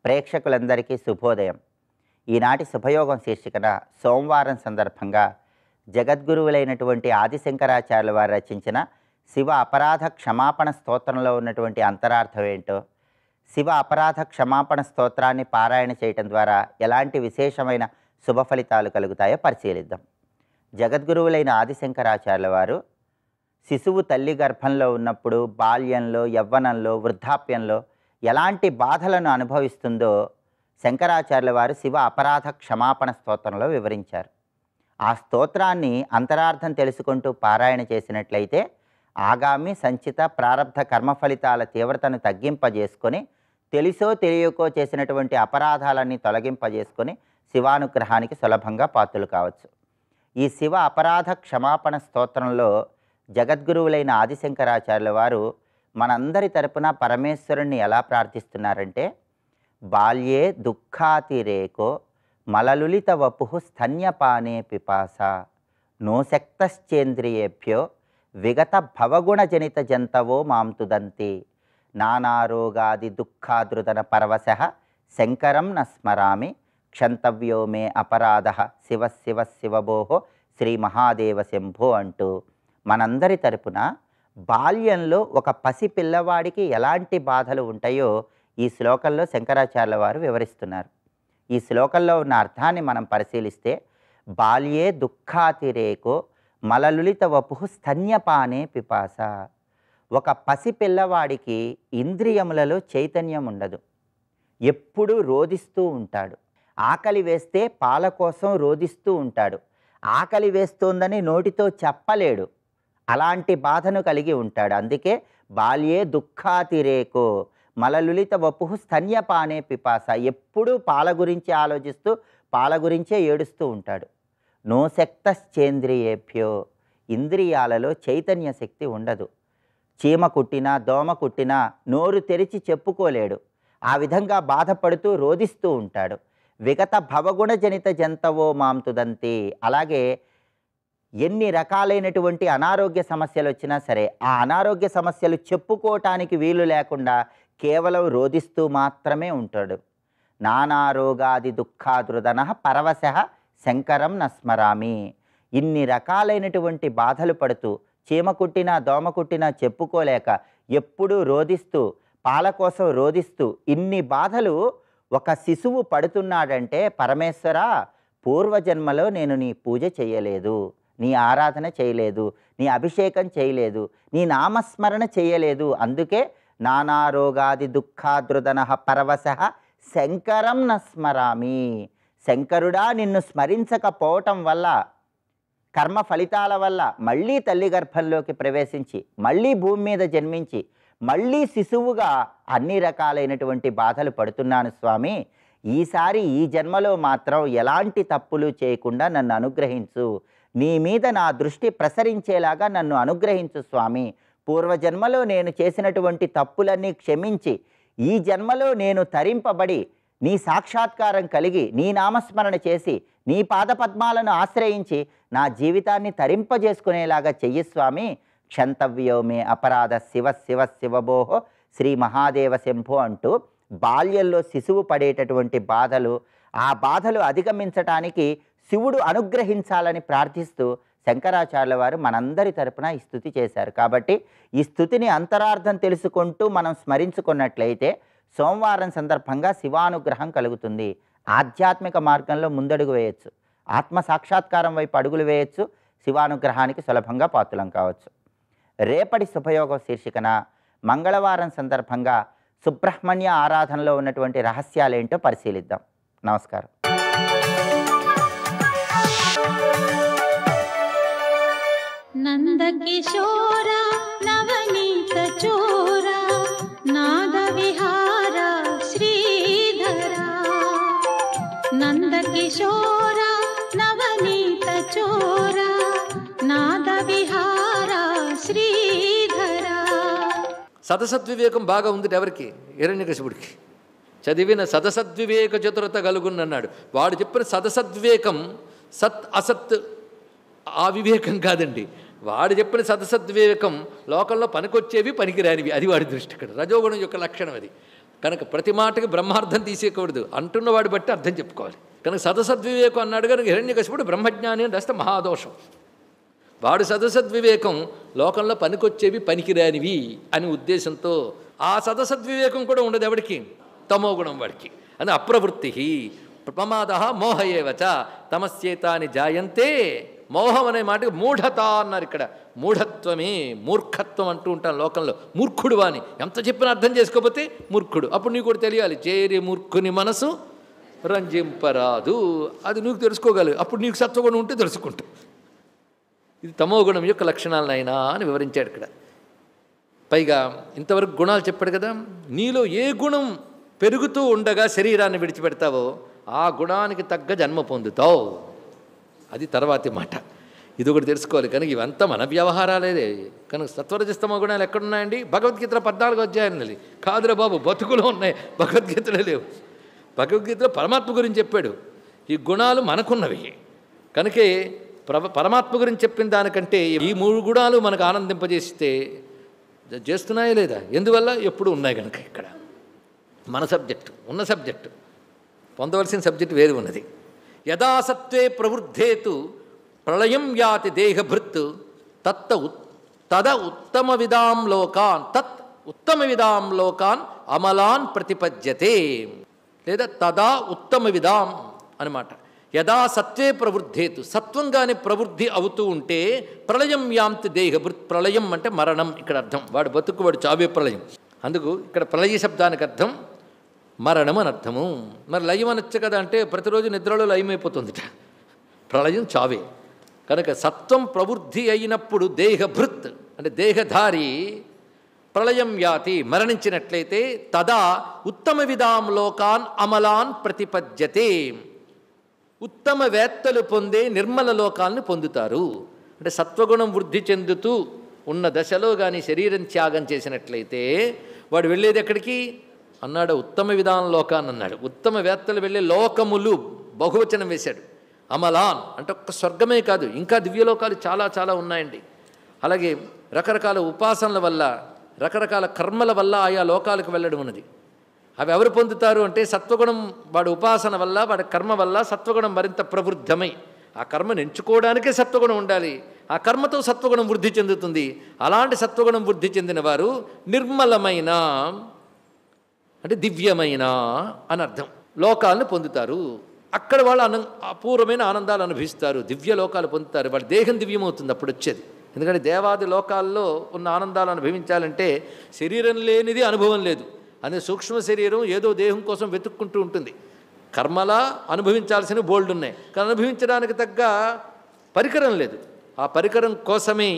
ప్రేక్షకులందరికీ శుభోదయం. ఈనాటి శుభయోగం శీర్షికన సోమవారం సందర్భంగా జగద్గురువులైనటువంటి ఆదిశంకరాచార్యుల వారు రచించిన శివ అపరాధ క్షమాపణ స్తోత్రంలో ఉన్నటువంటి అంతరార్థం ఏంటో, శివ అపరాధ క్షమాపణ స్తోత్రాన్ని పారాయణ చేయటం ద్వారా ఎలాంటి విశేషమైన శుభ ఫలితాలు కలుగుతాయో పరిశీలిద్దాం. జగద్గురువులైన ఆదిశంకరాచార్యుల వారు శిశువు తల్లి గర్భంలో ఉన్నప్పుడు బాల్యంలో, యవ్వనంలో, వృద్ధాప్యంలో ఎలాంటి బాధలను అనుభవిస్తుందో శంకరాచార్యుల వారు శివ అపరాధ క్షమాపణ స్తోత్రంలో వివరించారు. ఆ స్తోత్రాన్ని అంతరార్థం తెలుసుకుంటూ పారాయణ చేసినట్లయితే ఆగామి సంచిత ప్రారబ్ధ కర్మ ఫలితాల తీవ్రతను తగ్గింపజేసుకొని, తెలిసో తెలియకో చేసినటువంటి అపరాధాలన్నీ తొలగింపజేసుకొని శివానుగ్రహానికి సులభంగా పాత్రలు కావచ్చు. ఈ శివ అపరాధ క్షమాపణ స్తోత్రంలో జగద్గురువులైన ఆదిశంకరాచార్యుల వారు మనందరి తరపున పరమేశ్వరుణ్ణి ఎలా ప్రార్థిస్తున్నారంటే, బాల్యే దుఃఖాతిరేకో మలలులిత వపుః స్తన్యపానే పిపాస నోశక్తశ్చేంద్రియేభ్యో విగత భవగుణజనిత జంతవో మాంతుదంతి నానారోగాది దుఃఖాదృతన పరవశః శంకరం న స్మరామి క్షంతవ్యో మే అపరాధ శివ శివ శివభోహో శ్రీ మహాదేవ శంభో అంటూ మనందరి తరపున బాల్యంలో ఒక పసి పిల్లవాడికి ఎలాంటి బాధలు ఉంటాయో ఈ శ్లోకంలో శంకరాచార్యుల వారు వివరిస్తున్నారు. ఈ శ్లోకంలో ఉన్న అర్థాన్ని మనం పరిశీలిస్తే, బాల్యే దుఃఖాతిరేకో మలలులిత వపుః స్తన్యపానే పిపాస. ఒక పసి పిల్లవాడికి ఇంద్రియములలో చైతన్యం ఉండదు, ఎప్పుడూ రోదిస్తూ ఉంటాడు. ఆకలి వేస్తే పాల కోసం రోదిస్తూ ఉంటాడు. ఆకలి వేస్తోందని నోటితో చెప్పలేడు, అలాంటి బాధను కలిగి ఉంటాడు. అందుకే బాల్యే దుఃఖాతిరేకో మలలులిత వపుః స్తన్యపానే పిపాస. ఎప్పుడూ పాల గురించి ఆలోచిస్తూ పాల గురించే ఏడుస్తూ ఉంటాడు. నోశక్తశ్చేంద్రియేభ్యో, ఇంద్రియాలలో చైతన్య శక్తి ఉండదు. చీమ కుట్టినా దోమ కుట్టినా నోరు తెరిచి చెప్పుకోలేడు. ఆ విధంగా బాధపడుతూ రోదిస్తూ ఉంటాడు. విగత భవగుణజనిత జంతవో మాంతుదంతి. అలాగే ఎన్ని రకాలైనటువంటి అనారోగ్య సమస్యలు వచ్చినా సరే, ఆ అనారోగ్య సమస్యలు చెప్పుకోవటానికి వీలు లేకుండా కేవలం రోదిస్తూ మాత్రమే ఉంటాడు. నానారోగాది దుఃఖాదృదన పరవశః శంకరం న స్మరామి. ఇన్ని రకాలైనటువంటి బాధలు పడుతూ, చీమ కుట్టినా దోమ కుట్టినా చెప్పుకోలేక ఎప్పుడూ రోదిస్తూ, పాల కోసం రోదిస్తూ, ఇన్ని బాధలు ఒక శిశువు పడుతున్నాడంటే, పరమేశ్వర పూర్వజన్మలో నేను నీ పూజ చేయలేదు, నీ ఆరాధన చేయలేదు, నీ అభిషేకం చేయలేదు, నీ నామస్మరణ చేయలేదు. అందుకే నానారోగాది దుఃఖాదృదన పరవశః శంకరం న స్మరామి. శంకరుడా, నిన్ను స్మరించకపోవటం వల్ల, కర్మ ఫలితాల వల్ల మళ్ళీ తల్లి గర్భంలోకి ప్రవేశించి, మళ్ళీ భూమి మీద జన్మించి, మళ్ళీ శిశువుగా అన్ని రకాలైనటువంటి బాధలు పడుతున్నాను స్వామి. ఈసారి ఈ జన్మలో మాత్రం ఎలాంటి తప్పులు చేయకుండా నన్ను అనుగ్రహించు. నీ మీద నా దృష్టి ప్రసరించేలాగా నన్ను అనుగ్రహించు స్వామి. పూర్వజన్మలో నేను చేసినటువంటి తప్పులన్నీ క్షమించి, ఈ జన్మలో నేను తరింపబడి నీ సాక్షాత్కారం కలిగి, నీ నామస్మరణ చేసి, నీ పాదపద్మాలను ఆశ్రయించి నా జీవితాన్ని తరింపజేసుకునేలాగా చెయ్యి స్వామి. క్షంతవ్యో మే అపరాధ శివ శివ శివభోహో శ్రీ మహాదేవ శంభో అంటూ బాల్యంలో శిశువు పడేటటువంటి బాధలు, ఆ బాధలు అధిగమించటానికి శివుడు అనుగ్రహించాలని ప్రార్థిస్తూ శంకరాచార్యుల వారు మనందరి తరపున ఈ స్తుతి చేశారు. కాబట్టి ఈ స్తుతిని అంతరార్థం తెలుసుకుంటూ మనం స్మరించుకున్నట్లయితే సోమవారం సందర్భంగా శివానుగ్రహం కలుగుతుంది. ఆధ్యాత్మిక మార్గంలో ముందడుగు వేయచ్చు, ఆత్మ సాక్షాత్కారం వైపు అడుగులు వేయచ్చు, శివానుగ్రహానికి సులభంగా పాత్రలం కావచ్చు. రేపటి శుభయోగం శీర్షికన మంగళవారం సందర్భంగా సుబ్రహ్మణ్య ఆరాధనలో ఉన్నటువంటి రహస్యాలేంటో పరిశీలిద్దాం. నమస్కారం. నందకిశోర నవనీత చోర నాద విహార శ్రీధర. నందకిశోర నవనీత చోర నాద విహార శ్రీధర. సదసద్వివేకం బాగా ఉంది ఎవరికి? హిరణ్యకశిపుడికి. చదివిన సదసద్వివేక చతురత కలుగునన్నాడు. వాడు చెప్పిన సదసద్వివేకం సత్ అసత్ ఆ వివేకం కాదండి. వాడు చెప్పిన సదసద్వివేకం లోకంలో పనికొచ్చేవి పనికిరానివి, అది వాడి దృష్టి. ఇక్కడ రజోగుణం యొక్క లక్షణం అది. కనుక ప్రతి మాటకి బ్రహ్మార్థం తీసేయకూడదు, అంటున్నవాడు బట్టి అర్థం చెప్పుకోవాలి. కనుక సదసద్వివేకం అన్నాడు కనుక హిరణ్యకశిపుడు బ్రహ్మజ్ఞాని అని రాస్తే మహాదోషం. వాడు సదసద్వివేకం లోకంలో పనికొచ్చేవి పనికిరానివి అని ఉద్దేశంతో ఆ సదసద్వివేకం కూడా ఉండదు ఎవడికి, తమోగుణం వాడికి. అని అప్రవృత్తి ప్రమాద మోహయేవచ తమస్యేతాని జాయంతే. మోహం అనే మాటకి మూఢత అన్నారు ఇక్కడ. మూఢత్వమే మూర్ఖత్వం అంటూ ఉంటాను లోకంలో. మూర్ఖుడు అని ఎంత చెప్పినా అర్థం చేసుకోకపోతే మూర్ఖుడు. అప్పుడు నీకు కూడా తెలియాలి, చేరి మూర్ఖుని మనసు రంజింపరాదు, అది నువ్వు తెలుసుకోగలవు. అప్పుడు నీకు సత్వగుణం ఉంటే తెలుసుకుంటావు. ఇది తమోగుణం యొక్క లక్షణాలనైనా అని వివరించాడు ఇక్కడ. పైగా ఇంతవరకు గుణాలు చెప్పాడు కదా, నీలో ఏ గుణం పెరుగుతూ ఉండగా శరీరాన్ని విడిచిపెడతావో ఆ గుణానికి తగ్గ జన్మ పొందుతావు. అది తర్వాతి మాట. ఇది ఒకటి తెలుసుకోవాలి. కనుక ఇవంతా మన వ్యవహారాలేదే. కనుక సత్వరజస్తమ గుణాలు ఎక్కడున్నాయండి? భగవద్గీతలో 14వ అధ్యాయంలో కాదురా బాబు, బతుకులో ఉన్నాయి, భగవద్గీతలో లేవు. భగవద్గీతలో పరమాత్మ గురించి చెప్పాడు. ఈ గుణాలు మనకున్నవి కనుకే పరమాత్మ గురించి చెప్పిన దానికంటే ఈ 3 గుణాలు మనకు ఆనందింపజేస్తే చేస్తున్నాయా లేదా? ఎందువల్ల? ఎప్పుడు ఉన్నాయి కనుక. ఇక్కడ మన సబ్జెక్టు ఉన్న సబ్జెక్టు, పొందవలసిన సబ్జెక్టు వేరు ఉన్నది. యదా సత్వే ప్రవృద్ధేతు ప్రళయం యాతి దేహభృత్ తద ఉత్తమ విదాం లోకాన్ ఉత్తమ విదాం లోకాన్ అమలాన్ ప్రతిపద్యతే, లేదా తదా ఉత్తమ విదాం అన్నమాట. యదా సత్వే ప్రవృద్ధేతు, సత్వంగానే ప్రవృద్ధి అవుతూ ఉంటే ప్రళయం యాంతి దేహభృత్. ప్రళయం అంటే మరణం ఇక్కడ అర్థం. వాడు బతుకు, వాడు చావే ప్రళయం. అందుకు ఇక్కడ ప్రళయ శబ్దానికి అర్థం మరణం అని అర్థము. మరి లయం అనొచ్చు కదా అంటే ప్రతిరోజు నిద్రలో లయమైపోతుందిట. ప్రళయం చావే. కనుక సత్వం ప్రవృద్ధి అయినప్పుడు దేహభృత్ అంటే దేహధారి ప్రళయం యాతి మరణించినట్లయితే తదా ఉత్తమ విదాం లోకాన్ అమలాన్ ప్రతిపద్యతే, ఉత్తమ వేత్తలు పొందే నిర్మల లోకాలను పొందుతారు. అంటే సత్వగుణం వృద్ధి చెందుతూ ఉన్న దశలో కానీ శరీరం త్యాగం చేసినట్లయితే వాడు వెళ్ళేది ఎక్కడికి అన్నాడు? ఉత్తమ విధాన లోకాన్ని అన్నాడు. ఉత్తమ వేత్తలు వెళ్ళే లోకములు బహువచనం వేశాడు. అమలాన్ అంటే ఒక్క స్వర్గమే కాదు, ఇంకా దివ్యలోకాలు చాలా చాలా ఉన్నాయండి. అలాగే రకరకాల ఉపాసనల వల్ల, రకరకాల కర్మల వల్ల ఆయా లోకాలకు వెళ్ళడం ఉన్నది. అవి ఎవరు పొందుతారు అంటే సత్వగుణం, వాడి ఉపాసన వల్ల, వాడి కర్మ వల్ల సత్వగుణం మరింత ప్రవృద్ధమై, ఆ కర్మను ఎంచుకోవడానికే సత్వగుణం ఉండాలి. ఆ కర్మతో సత్వగుణం వృద్ధి చెందుతుంది. అలాంటి సత్వగుణం వృద్ధి చెందిన వారు నిర్మలమైన అంటే దివ్యమైన అని అర్థం లోకాలను పొందుతారు. అక్కడ వాళ్ళు అపూర్వమైన ఆనందాలు అనుభవిస్తారు, దివ్య లోకాలు పొందుతారు. వాళ్ళ దేహం దివ్యమవుతుంది అప్పుడు వచ్చేది. ఎందుకంటే దేవాది లోకాల్లో ఉన్న ఆనందాలు అనుభవించాలంటే శరీరం లేనిది అనుభవం లేదు. అనే సూక్ష్మ శరీరం ఏదో దేహం కోసం వెతుక్కుంటూ ఉంటుంది. కర్మలా అనుభవించాల్సిన బోల్డ్ ఉన్నాయి, కానీ అనుభవించడానికి తగ్గ పరికరం లేదు. ఆ పరికరం కోసమే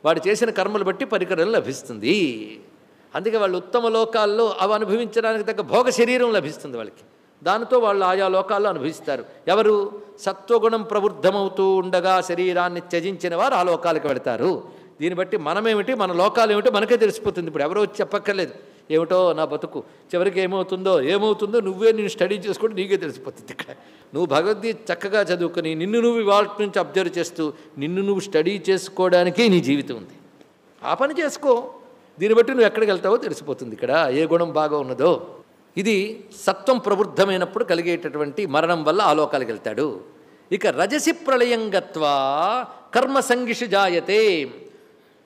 వాడు చేసిన కర్మలు బట్టి పరికరం లభిస్తుంది. అందుకే వాళ్ళు ఉత్తమ లోకాల్లో అవి అనుభవించడానికి తగ్గ భోగ శరీరం లభిస్తుంది వాళ్ళకి. దానితో వాళ్ళు ఆయా లోకాల్లో అనుభవిస్తారు. ఎవరు? సత్వగుణం ప్రవృద్ధమవుతూ ఉండగా శరీరాన్ని త్యజించిన వారు ఆ లోకాలకు వెళతారు. దీన్ని బట్టి మనమేమిటి, మన లోకాలు ఏమిటో మనకే తెలిసిపోతుంది. ఇప్పుడు ఎవరో వచ్చి చెప్పక్కర్లేదు ఏమిటో నా బతుకు చివరికి ఏమవుతుందో నువ్వే నేను స్టడీ చేసుకుంటే నీకే తెలిసిపోతుంది. ఇక్కడ నువ్వు భగవద్గీత చక్కగా చదువుకొని నిన్ను నువ్వు ఇవాళ నుంచి అబ్జర్వ్ చేస్తూ నిన్ను నువ్వు స్టడీ చేసుకోవడానికే నీ జీవితం ఉంది. ఆ పని చేసుకో, దీన్ని బట్టి నువ్వు ఎక్కడికి వెళ్తావో తెలిసిపోతుంది ఇక్కడ ఏ గుణం బాగా ఉన్నదో. ఇది సత్వం ప్రవృద్ధమైనప్పుడు కలిగేటటువంటి మరణం వల్ల ఆ లోకాలకు వెళ్తాడు. ఇక రజసి ప్రళయం గత్వా కర్మ సంగిషు జాయతే.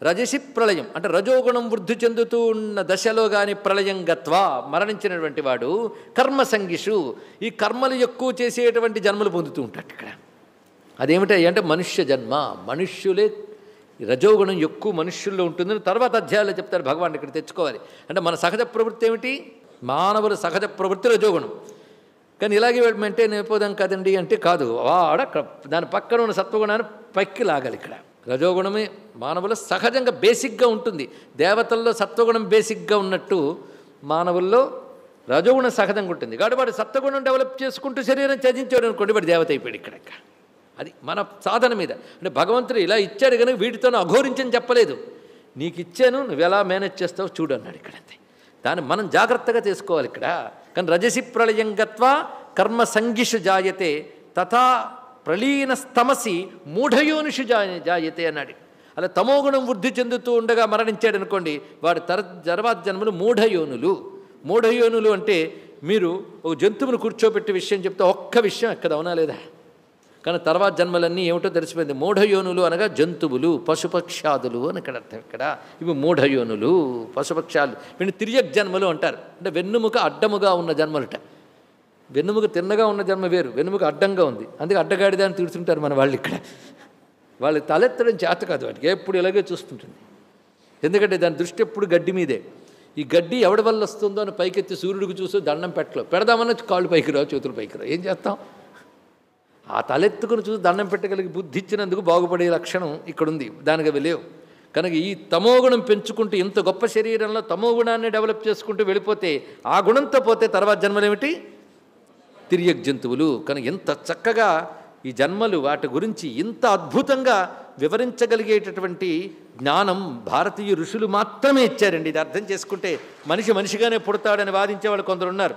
రజసి ప్రళయం అంటే రజోగుణం వృద్ధి చెందుతూ ఉన్న దశలో కానీ ప్రళయం గత్వా మరణించినటువంటి వాడు కర్మ సంగిషు ఈ కర్మలు ఎక్కువ చేసేటువంటి జన్మలు పొందుతూ ఉంటాడు. ఇక్కడ అదేమిటాయి అంటే మనుష్య జన్మ. మనుష్యులే రజోగుణం ఎక్కువ మనుష్యుల్లో ఉంటుందని తర్వాత అధ్యాయాల్లో చెప్తారు భగవాన్. ఇక్కడ తెచ్చుకోవాలి. అంటే మన సహజ ప్రవృత్తి ఏమిటి? మానవుల సహజ ప్రవృత్తి రజోగుణం. కానీ ఇలాగే మెయింటైన్ అయిపోదాం కదండి అంటే కాదు. వాడ దాని పక్కన ఉన్న సత్వగుణాన్ని పైకి లాగాలి. ఇక్కడ రజోగుణమే మానవుల సహజంగా బేసిక్గా ఉంటుంది. దేవతల్లో సత్వగుణం బేసిక్గా ఉన్నట్టు మానవుల్లో రజోగుణం సహజంగా ఉంటుంది. కాబట్టి వాడు సత్వగుణం డెవలప్ చేసుకుంటూ శరీరం త్యజించాడు అనుకోండి, వాడు దేవత అయిపోయాడు. ఇక్కడ అది మన సాధన మీద. అంటే భగవంతుడు ఇలా ఇచ్చాడు కనుక వీటితో అఘోరించని చెప్పలేదు. నీకు ఇచ్చాను, నువ్వు ఎలా మేనేజ్ చేస్తావు చూడు అన్నాడు. ఇక్కడ అంతే. దాన్ని మనం జాగ్రత్తగా చేసుకోవాలి ఇక్కడ. కానీ రజసి ప్రళయం గత్వా కర్మ సంగిషు జాయతే తథా ప్రళీన స్తమసి మూఢయోనిషు జాయతే అన్నాడు. అలా తమోగుణం వృద్ధి చెందుతూ ఉండగా మరణించాడు అనుకోండి, వాడు తర్వాత జన్మలు మూఢయోనులు. మూఢయోనులు అంటే మీరు ఒక జంతువును కూర్చోబెట్టి విషయం చెప్తే ఒక్క విషయం ఎక్కడ అవునా లేదా? కానీ తర్వాత జన్మలన్నీ ఏమిటో తెలిసిపోయింది. మూఢయోనులు అనగా జంతువులు, పశుపక్షాదులు అని ఇక్కడ అర్థం. ఇక్కడ ఇవి మూఢయోనులు, పశుపక్షాలు. వీటిని తిర్యక్ జన్మలు అంటారు. అంటే వెన్నుముక అడ్డముగా ఉన్న జన్మలుట. వెన్నుముక తిన్నగా ఉన్న జన్మ వేరు, వెన్నుముక అడ్డంగా ఉంది. అందుకే అడ్డగాడిదాన్ని తీరుతుంటారు మన వాళ్ళు. ఇక్కడ వాళ్ళు తలెత్తడం చేత కాదు, వాటికి ఎప్పుడు ఇలాగే చూస్తుంటుంది. ఎందుకంటే దాని దృష్టి ఎప్పుడు గడ్డి మీదే. ఈ గడ్డి ఎవడి వల్ల వస్తుందో అని పైకెత్తి సూర్యుడికి చూసి దండం పెడదామన్న కాళ్ళు పైకి రావు, చేతులు పైకి రావు. ఏం చేస్తాం? ఆ తలెత్తుకుని చూసి దండం పెట్టగలిగి బుద్ధి ఇచ్చినందుకు బాగుపడే లక్షణం ఇక్కడుంది, దానికి అవి లేవు. కనుక ఈ తమోగుణం పెంచుకుంటూ ఇంత గొప్ప శరీరంలో తమోగుణాన్ని డెవలప్ చేసుకుంటూ వెళ్ళిపోతే ఆ గుణంతో పోతే తర్వాత జన్మలేమిటి? తిర్యక్ జంతువులు. కనుక ఎంత చక్కగా ఈ జన్మలు వాటి గురించి ఇంత అద్భుతంగా వివరించగలిగేటటువంటి జ్ఞానం భారతీయ ఋషులు మాత్రమే ఇచ్చారండి. ఇది అర్థం చేసుకుంటే మనిషి మనిషిగానే పుడతాడని వాదించే వాళ్ళు కొందరు ఉన్నారు.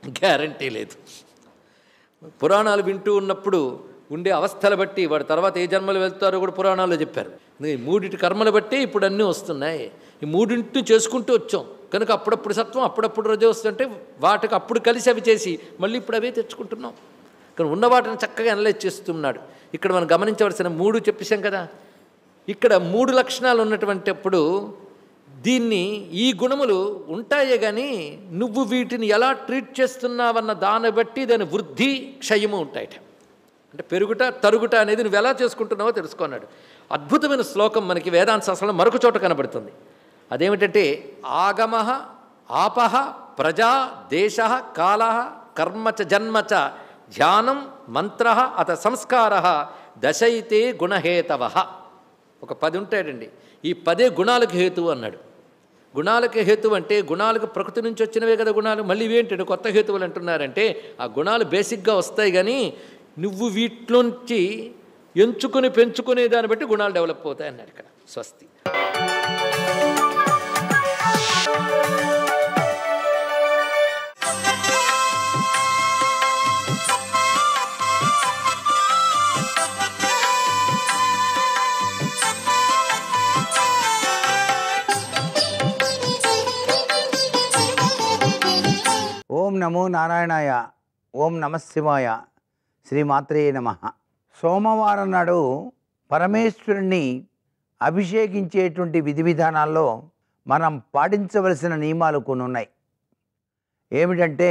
గ్యారంటీ లేదు. పురాణాలు వింటూ ఉన్నప్పుడు ఉండే అవస్థలు బట్టి వాడు తర్వాత ఏ జన్మలు వెళ్తారో కూడా పురాణాల్లో చెప్పారు. మూడిటి కర్మలు బట్టి ఇప్పుడు అన్నీ వస్తున్నాయి. ఈ మూడింటిని చేసుకుంటూ వచ్చాం కనుక అప్పుడప్పుడు సత్వం, అప్పుడప్పుడు రజో వస్తుంటే వాటికి అప్పుడు కలిసి అవి చేసి మళ్ళీ ఇప్పుడు అవే తెచ్చుకుంటున్నాం. కానీ ఉన్న వాటిని చక్కగా అనలైజ్ చేస్తున్నాడు. ఇక్కడ మనం గమనించవలసిన 3 చెప్పేశాం కదా. ఇక్కడ 3 లక్షణాలు ఉన్నటువంటిప్పుడు దీన్ని ఈ గుణములు ఉంటాయే కానీ నువ్వు వీటిని ఎలా ట్రీట్ చేస్తున్నావన్న దాన్ని బట్టి దాని వృద్ధి క్షయము ఉంటాయట. అంటే పెరుగుట తరుగుట అనేది నువ్వు ఎలా చేసుకుంటున్నావో తెలుసుకున్నాడు. అద్భుతమైన శ్లోకం మనకి వేదాంత శాస్త్రంలో మరొక చోట కనబడుతుంది. అదేమిటంటే ఆగమః ఆపః ప్రజా దేశః కాలః కర్మచ జన్మచ ధ్యానం మంత్రః అత సంస్కారః దశైతే గుణహేతవః. ఒక 10 ఉంటాడండి. ఈ 10 గుణాలకు హేతువు అన్నాడు. గుణాలకు హేతువు అంటే గుణాలకు ప్రకృతి నుంచి వచ్చినవే కదా గుణాలు. మళ్ళీ ఇవేంటంటే కొత్త హేతువులు అంటున్నారంటే ఆ గుణాలు బేసిక్గా వస్తాయి కానీ నువ్వు వీటిలోంచి ఎంచుకుని పెంచుకునే దాన్ని బట్టి గుణాలు డెవలప్ అవుతాయి అన్నాడు ఇక్కడ. స్వస్తి. ఓం నమో నారాయణాయ. ఓం నమశివాయ. శ్రీమాత్రే నమః. సోమవారం నాడు పరమేశ్వరుణ్ణి అభిషేకించేటువంటి విధి విధానాల్లో మనం పాటించవలసిన నియమాలు కొన్ని ఉన్నాయి. ఏమిటంటే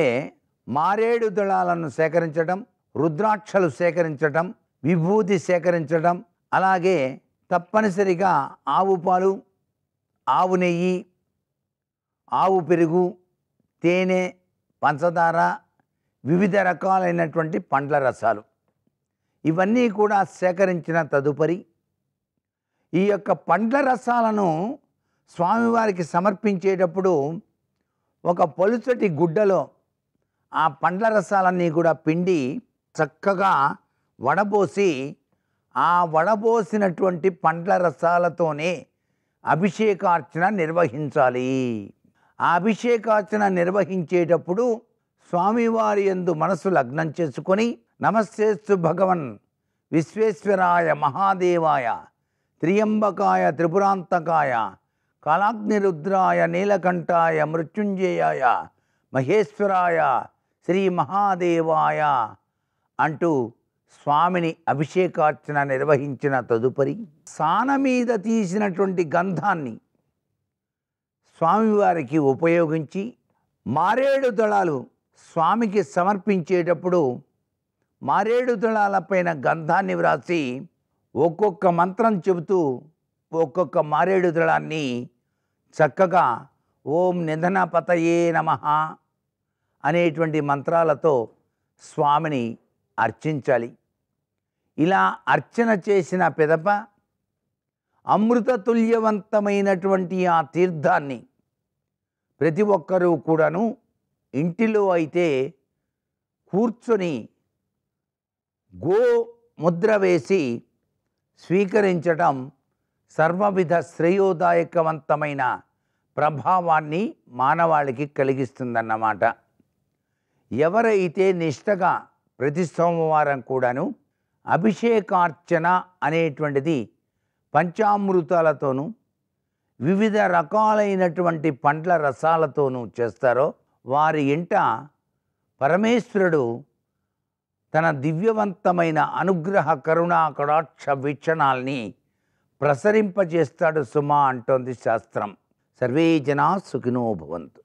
మారేడు దళాలను సేకరించడం, రుద్రాక్షలు సేకరించడం, విభూతి సేకరించడం, అలాగే తప్పనిసరిగా ఆవు పాలు, ఆవు నెయ్యి, ఆవు పెరుగు, తేనె, పంచదార, వివిధ రకాలైనటువంటి పండ్ల రసాలు ఇవన్నీ కూడా సేకరించిన తదుపరి ఈ యొక్క పండ్ల రసాలను స్వామివారికి సమర్పించేటప్పుడు ఒక పలుచటి గుడ్డలో ఆ పండ్ల రసాలన్నీ కూడా పిండి చక్కగా వడబోసి ఆ వడబోసినటువంటి పండ్ల రసాలతోనే అభిషేకార్చన నిర్వహించాలి. ఆ అభిషేకార్చన నిర్వహించేటప్పుడు స్వామివారి యందు మనసు లగ్నం చేసుకొని నమస్తేస్తు భగవన్ విశ్వేశ్వరాయ మహాదేవాయ త్రియంబకాయ త్రిపురాంతకాయ కాలాగ్నిరుద్రాయ నీలకంఠాయ మృత్యుంజయాయ మహేశ్వరాయ శ్రీ మహాదేవాయ అంటూ స్వామిని అభిషేకార్చన నిర్వహించిన తదుపరి సాన మీద తీసినటువంటి గంధాన్ని స్వామివారికి ఉపయోగించి మారేడు దళాలు స్వామికి సమర్పించేటప్పుడు మారేడు దళాలపైన గంధాన్ని వ్రాసి ఒక్కొక్క మంత్రం చెబుతూ ఒక్కొక్క మారేడు దళాన్ని చక్కగా ఓం నిధనపతయే నమః అనేటువంటి మంత్రాలతో స్వామిని అర్చించాలి. ఇలా అర్చన చేసిన పిదప అమృతతుల్యవంతమైనటువంటి ఆ తీర్థాన్ని ప్రతి ఒక్కరూ కూడాను ఇంటిలో అయితే కూర్చొని గో ముద్ర వేసి స్వీకరించటం సర్వవిధ శ్రేయోదాయకవంతమైన ప్రభావాన్ని మానవాళికి కలిగిస్తుందన్నమాట. ఎవరైతే నిష్టగా ప్రతి సోమవారం కూడాను అభిషేకార్చన అనేటువంటిది పంచామృతాలతోనూ వివిధ రకాలైనటువంటి పండ్ల రసాలతోనూ చేస్తారో వారి ఇంట పరమేశ్వరుడు తన దివ్యవంతమైన అనుగ్రహ కరుణా కటాక్ష వీక్షణాల్ని ప్రసరింపజేస్తాడు సుమా అంటోంది శాస్త్రం. సర్వే జనా సుఖినో భవంతు.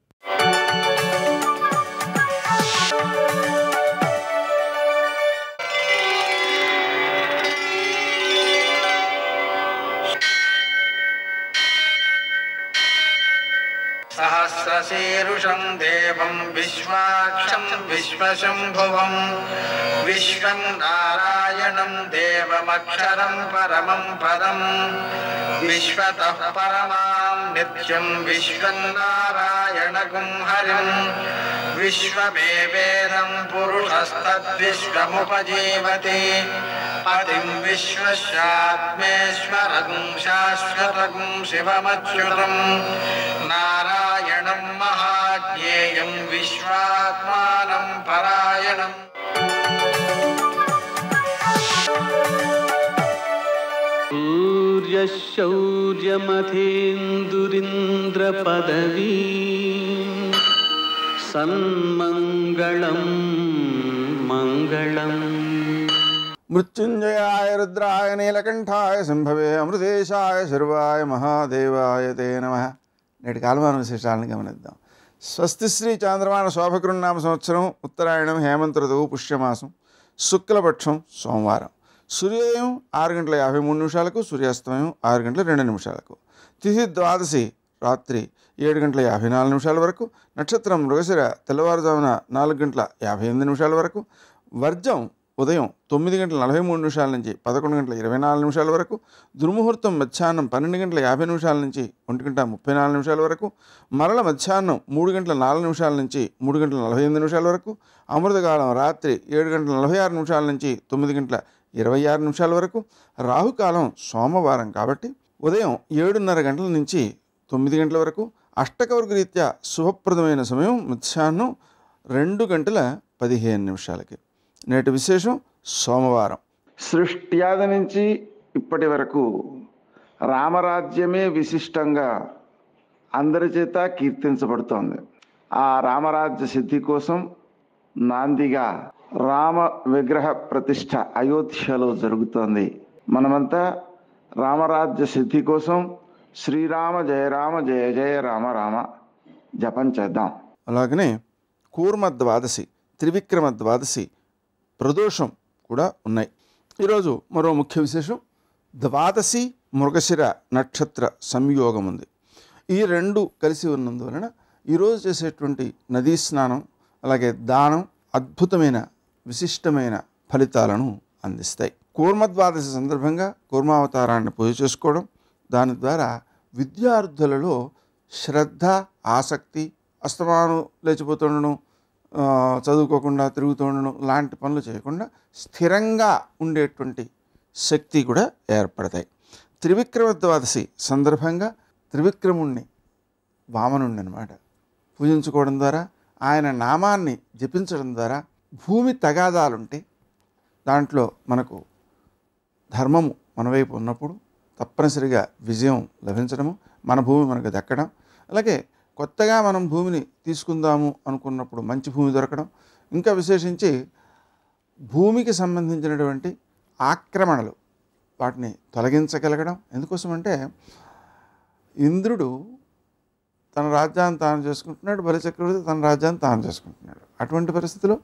सहस्रशीरुषं देवं विश्वाक्षं विश्वशम्भुवं विश्वं नारायणं देवमक्षरं परमं पदं विश्वतः परमां नित्यं विश्वं नारायणगुं हरिं विश्वमेवेदं पुरुषस्तद्विश्वमुपजीवति पतिं विश्वस्यात्मेश्वरगुं शाश्वतगुं शिवमच्युतं नारायणं महाज्ञेयं विश्वात्मानं परायणम्. सूर्यशौर्यमथेन्दुरिन्द्रपदवी सन्मङ्गलं मङ्गलम्. మృత్యుంజయాయ రుద్రాయ నీలకంఠాయ శంభవే అమృతేశాయ శర్వాయ మహాదేవాయ తే నమః. నేటి కాలమాన విశేషాలను గమనిద్దాం. స్వస్తి శ్రీ చాంద్రమాన శోభకృన్నామ సంవత్సరం ఉత్తరాయణం హేమంత ఋతువు పుష్యమాసం శుక్లపక్షం సోమవారం. సూర్యోదయం 6:53 సూర్యాస్తమయం 6:02 తిథి ద్వాదశి రాత్రి 7:54 వరకు. నక్షత్రం మృగశిర తెల్లవారుజామున 4:58 వరకు. వర్జం ఉదయం 9:43 నుంచి 11:24 వరకు. దుర్ముహూర్తం మధ్యాహ్నం 12:50 నుంచి 1:34 వరకు. మరల మధ్యాహ్నం 3:04 నుంచి 3:48 వరకు. అమృతకాలం రాత్రి 7:46 నుంచి 9:26 వరకు. రాహుకాలం సోమవారం కాబట్టి ఉదయం 7:30 నుంచి 9 వరకు. అష్టకవర్గ రీత్యా శుభప్రదమైన సమయం మధ్యాహ్నం 2:15. నేటి విశేషం సోమవారం. సృష్ట్యాది నుంచి ఇప్పటి వరకు రామరాజ్యమే విశిష్టంగా అందరి చేత కీర్తించబడుతోంది. ఆ రామరాజ్య సిద్ధి కోసం నాందిగా రామ విగ్రహ ప్రతిష్ఠ అయోధ్యలో జరుగుతోంది. మనమంతా రామరాజ్య సిద్ధి కోసం శ్రీరామ జయ రామ జయ జయ రామ రామ జపం చేద్దాం. అలాగనే కూర్మ ద్వాదశి, త్రివిక్రమ ద్వాదశి, ప్రదోషం కూడా ఉన్నాయి. ఈరోజు మరో ముఖ్య విశేషం, ద్వాదశి మృగశిర నక్షత్ర సంయోగం ఉంది. ఈ రెండు కలిసి ఉన్నందువలన ఈరోజు చేసేటువంటి నదీ స్నానం అలాగే దానం అద్భుతమైన విశిష్టమైన ఫలితాలను అందిస్తాయి. కూర్మద్వాదశి సందర్భంగా కూర్మావతారాన్ని పూజ చేసుకోవడం, దాని ద్వారా విద్యార్థులలో శ్రద్ధ ఆసక్తి, అస్తమానం లేచిపోతుండడం, చదువుకోకుండా తిరుగుతుండడం లాంటి పనులు చేయకుండా స్థిరంగా ఉండేటువంటి శక్తి కూడా ఏర్పడతాయి. త్రివిక్రమ ద్వాదశి సందర్భంగా త్రివిక్రముణ్ణి వామనుణ్ణి అన్నమాట పూజించుకోవడం ద్వారా, ఆయన నామాన్ని జపించడం ద్వారా భూమి తగాదాలుంటే దాంట్లో మనకు ధర్మము మన వైపు ఉన్నప్పుడు తప్పనిసరిగా విజయం లభించడము, మన భూమి మనకు దక్కడం, అలాగే కొత్తగా మనం భూమిని తీసుకుందాము అనుకున్నప్పుడు మంచి భూమి దొరకడం, ఇంకా విశేషించి భూమికి సంబంధించినటువంటి ఆక్రమణలు వాటిని తొలగించగలగడం. ఎందుకోసమంటే ఇంద్రుడు తన రాజ్యాన్ని తాను చేసుకుంటున్నాడు, బలిచక్రవర్తి తన రాజ్యాన్ని తాను చేసుకుంటున్నాడు. అటువంటి పరిస్థితిలో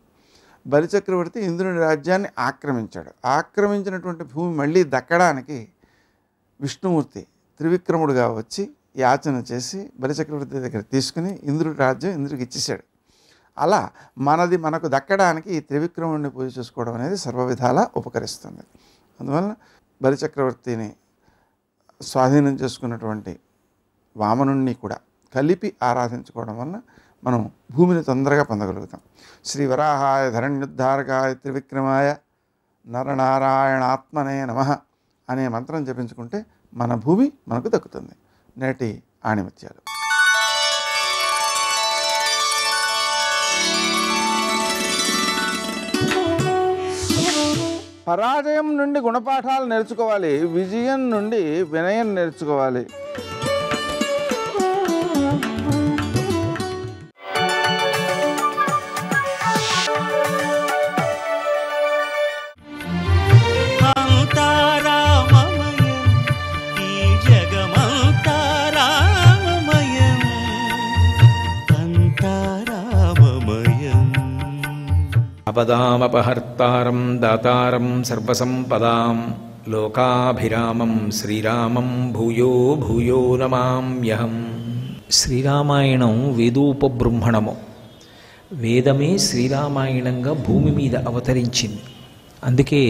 బలిచక్రవర్తి ఇంద్రుని రాజ్యాన్ని ఆక్రమించాడు. ఆక్రమించినటువంటి భూమి మళ్ళీ దక్కడానికి విష్ణుమూర్తి త్రివిక్రముడుగా వచ్చి యాచన చేసి బలిచక్రవర్తి దగ్గర తీసుకుని ఇంద్రుడి రాజ్యం ఇంద్రుడికి ఇచ్చేసాడు. అలా మనది మనకు దక్కడానికి ఈ త్రివిక్రముడిని పూజ చేసుకోవడం అనేది సర్వవిధాలా ఉపకరిస్తుంది. అందువలన బలిచక్రవర్తిని స్వాధీనం చేసుకున్నటువంటి వామనుణ్ణి కూడా కలిపి ఆరాధించుకోవడం వలన మనం భూమిని తొందరగా పొందగలుగుతాం. శ్రీ వరాహాయ ధరణ్యుద్ధారకాయ త్రివిక్రమాయ నరనారాయణాత్మనే నమః అనే మంత్రం జపించుకుంటే మన భూమి మనకు దక్కుతుంది. నేటి ఆణిముత్యాలు. పరాజయం నుండి గుణపాఠాలు నేర్చుకోవాలి, విజయం నుండి వినయం నేర్చుకోవాలి. ఆపదామపహర్తారం దాతారం సర్వసంపదాం లోకాభిరామం శ్రీరామం భూయో భూయో నమామ్యహం. శ్రీరామాయణం వేదోపబృంహణము. వేదమే శ్రీరామాయణంగా భూమి మీద అవతరించింది. అందుకే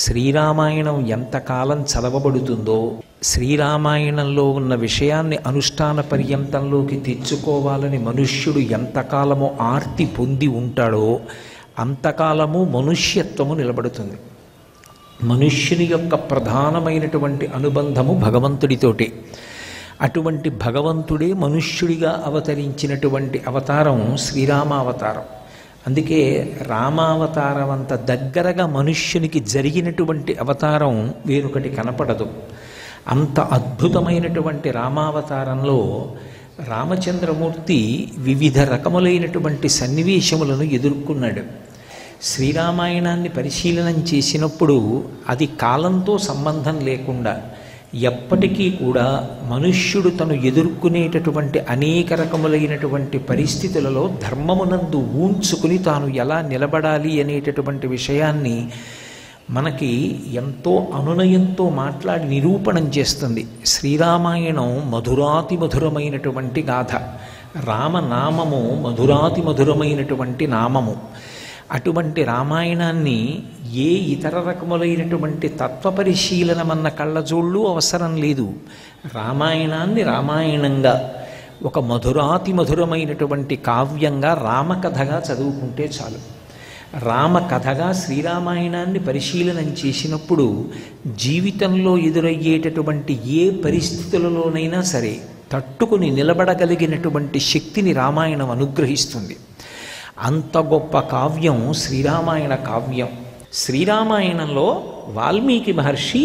శ్రీరామాయణం ఎంతకాలం చదవబడుతుందో, శ్రీరామాయణంలో ఉన్న విషయాన్ని అనుష్ఠాన పర్యంతంలోకి తెచ్చుకోవాలని మనుష్యుడు ఎంతకాలమో ఆర్తి పొంది ఉంటాడో అంతకాలము మనుష్యత్వము నిలబడుతుంది. మనుష్యుని యొక్క ప్రధానమైనటువంటి అనుబంధము భగవంతుడితోటే. అటువంటి భగవంతుడే మనుష్యుడిగా అవతరించినటువంటి అవతారం శ్రీరామావతారం. అందుకే రామావతారం అంత దగ్గరగా మనుష్యునికి జరిగినటువంటి అవతారం వేరొకటి కనపడదు. అంత అద్భుతమైనటువంటి రామావతారంలో రామచంద్రమూర్తి వివిధ రకములైనటువంటి సన్నివేశములను ఎదుర్కొన్నాడు. శ్రీరామాయణాన్ని పరిశీలనం చేసినప్పుడు అది కాలంతో సంబంధం లేకుండా ఎప్పటికీ కూడా మనుష్యుడు తను ఎదుర్కొనేటటువంటి అనేక రకములైనటువంటి పరిస్థితులలో ధర్మమునందు ఊంచుకుని తాను ఎలా నిలబడాలి అనేటటువంటి విషయాన్ని మనకి ఎంతో అనునయంతో మాట్లాడి నిరూపణం చేస్తుంది. శ్రీరామాయణం మధురాతి మధురమైనటువంటి గాథ. రామనామము మధురాతి మధురమైనటువంటి నామము. అటువంటి రామాయణాన్ని ఏ ఇతర రకములైనటువంటి తత్వపరిశీలనమన్న కళ్ళజోళ్ళు అవసరం లేదు. రామాయణాన్ని రామాయణంగా ఒక మధురాతి మధురమైనటువంటి కావ్యంగా రామకథగా చదువుకుంటే చాలు. రామకథగా శ్రీరామాయణాన్ని పరిశీలనం చేసినప్పుడు జీవితంలో ఎదురయ్యేటటువంటి ఏ పరిస్థితులలోనైనా సరే తట్టుకుని నిలబడగలిగినటువంటి శక్తిని రామాయణం అనుగ్రహిస్తుంది. అంత గొప్ప కావ్యం శ్రీరామాయణ కావ్యం. శ్రీరామాయణంలో వాల్మీకి మహర్షి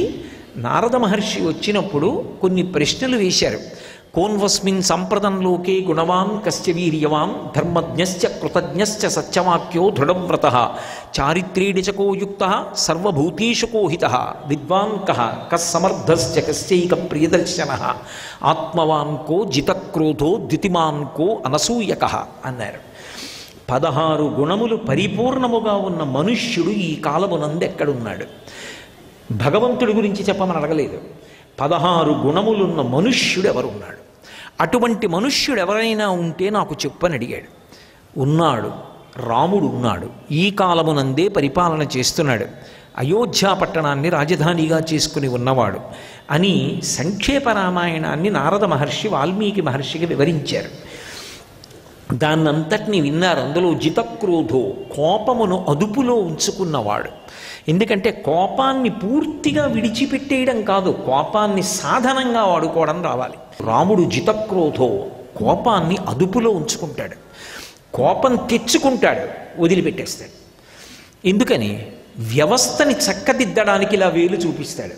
నారద మహర్షి వచ్చినప్పుడు కొన్ని ప్రశ్నలు వేశారు. కోన్వస్మిన్ సంప్రదంలోకే గుణవాన్ కశ్చ వీర్యవాన్ ధర్మజ్ఞశ్చ కృతజ్ఞశ్చ సత్యవాక్యో దృఢవ్రతః చారిత్రేణిచకో యుక్తః సర్వభూతేషు కోహితః విద్వాన్ కః కస్సమర్థశ్చ కశ్చైక ప్రియదర్శనః ఆత్మవాన్ కో జితక్రోధో ద్యుతిమాన్ కో అనసూయకః అన్నారు. 16 గుణములు పరిపూర్ణముగా ఉన్న మనుష్యుడు ఈ కాలమునందు ఎక్కడున్నాడు? భగవంతుడి గురించి చెప్పమని అడగలేదు. 16 గుణములున్న మనుష్యుడు ఎవరున్నాడు? అటువంటి మనుష్యుడు ఎవరైనా ఉంటే నాకు చెప్పని అడిగాడు. ఉన్నాడు, రాముడు ఉన్నాడు. ఈ కాలమునందే పరిపాలన చేస్తున్నాడు. అయోధ్య పట్టణాన్ని రాజధానిగా చేసుకుని ఉన్నవాడు అని సంక్షేప రామాయణాన్ని నారద మహర్షి వాల్మీకి మహర్షికి వివరించారు. దాన్నంతటినీ విన్నారు. అందులో జితక్రోధో, కోపమును అదుపులో ఉంచుకున్నవాడు. ఎందుకంటే కోపాన్ని పూర్తిగా విడిచిపెట్టేయడం కాదు, కోపాన్ని సాధనంగా వాడుకోవడం రావాలి. రాముడు జితక్రోధో, కోపాన్ని అదుపులో ఉంచుకుంటాడు. కోపం తెచ్చుకుంటాడు, వదిలిపెట్టేస్తాడు. ఎందుకని? వ్యవస్థని చక్కదిద్దడానికి ఇలా వేలు చూపిస్తాడు.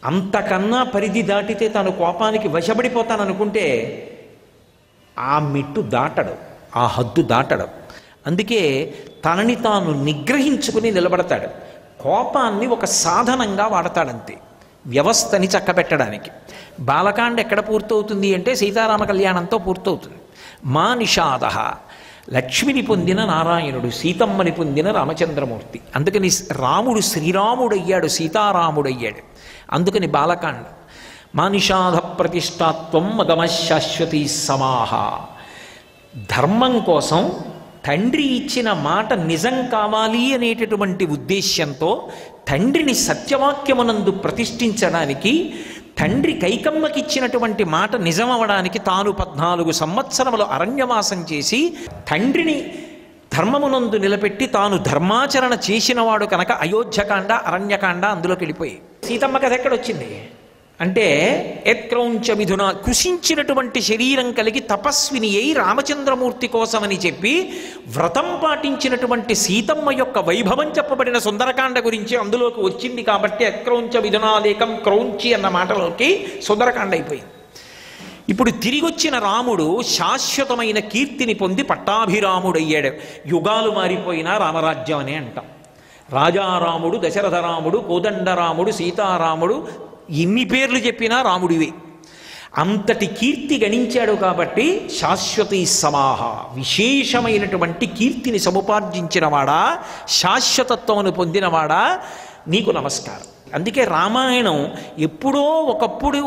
అంతకన్నా పరిధి దాటితే తాను కోపానికి వశపడిపోతాననుకుంటే ఆ మెట్టు దాటడు, ఆ హద్దు దాటడు. అందుకే తనని తాను నిగ్రహించుకుని నిలబడతాడు. కోపాన్ని ఒక సాధనంగా వాడతాడంతే, వ్యవస్థని చక్కబెట్టడానికి. బాలకాండ ఎక్కడ పూర్తవుతుంది అంటే సీతారామ కళ్యాణంతో పూర్తవుతుంది. మా నిషాద, లక్ష్మిని పొందిన నారాయణుడు, సీతమ్మని పొందిన రామచంద్రమూర్తి. అందుకని రాముడు శ్రీరాముడయ్యాడు, సీతారాముడయ్యాడు. అందుకని బాలకాండ. మా నిషాధ ప్రతిష్టాత్వం మగమశాశ్వతీ సమాహ. ధర్మం కోసం తండ్రి ఇచ్చిన మాట నిజం కావాలి అనేటటువంటి ఉద్దేశ్యంతో తండ్రిని సత్యవాక్యమునందు ప్రతిష్ఠించడానికి, తండ్రి కైకమ్మకిచ్చినటువంటి మాట నిజమవడానికి తాను 14 సంవత్సరములు అరణ్యవాసం చేసి తండ్రిని ధర్మమునందు నిలబెట్టి తాను ధర్మాచరణ చేసినవాడు కనుక అయోధ్యకాండ, అరణ్యకాండ అందులోకి వెళ్ళిపోయి. సీతమ్మ కథ ఎక్కడొచ్చింది అంటే యత్క్రౌంచ మిథున, కృషించినటువంటి శరీరం కలిగి తపస్విని అయి రామచంద్రమూర్తి కోసమని చెప్పి వ్రతం పాటించినటువంటి సీతమ్మ యొక్క వైభవం చెప్పబడిన సుందరకాండ గురించి అందులోకి వచ్చింది. కాబట్టి యత్క్రౌంచ మిథునాలేకం క్రౌంచి అన్న మాటలోకి సుందరకాండ అయిపోయింది. ఇప్పుడు తిరిగొచ్చిన రాముడు శాశ్వతమైన కీర్తిని పొంది పట్టాభిరాముడయ్యాడు. యుగాలు మారిపోయినా రామరాజ్యం అనే అంటాం. రాజారాముడు, దశరథరాముడు, కోదండరాముడు, సీతారాముడు, ఎన్ని పేర్లు చెప్పినా రాముడివే. అంతటి కీర్తి గణించాడు కాబట్టి శాశ్వతీ సమాహ, విశేషమైనటువంటి కీర్తిని సముపార్జించినవాడా, శాశ్వతత్వమును పొందినవాడా, నీకు నమస్కారం. అందుకే రామాయణం ఎప్పుడో ఒకప్పుడు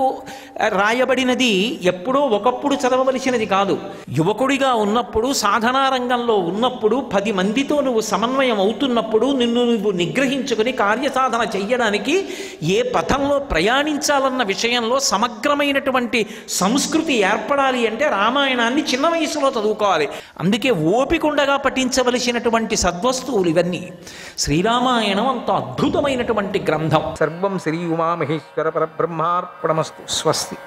రాయబడినది, ఎప్పుడో ఒకప్పుడు చదవవలసినది కాదు. యువకుడిగా ఉన్నప్పుడు, సాధనా రంగంలో ఉన్నప్పుడు, 10 మందితో నువ్వు సమన్వయం అవుతున్నప్పుడు, నిన్ను నువ్వు నిగ్రహించుకుని కార్యసాధన చెయ్యడానికి ఏ పథంలో ప్రయాణించాలన్న విషయంలో సమగ్రమైనటువంటి సంస్కృతి ఏర్పడాలి అంటే రామాయణాన్ని చిన్న వయసులో చదువుకోవాలి. అందుకే ఓపికండగా పఠించవలసినటువంటి సద్వస్తువులు ఇవన్నీ. శ్రీరామాయణం అంత అద్భుతమైనటువంటి గ్రంథం. సర్వం శ్రీ ఉమామహేశ్వర పరబ్రహ్మార్పణమస్తు. స్వస్తి.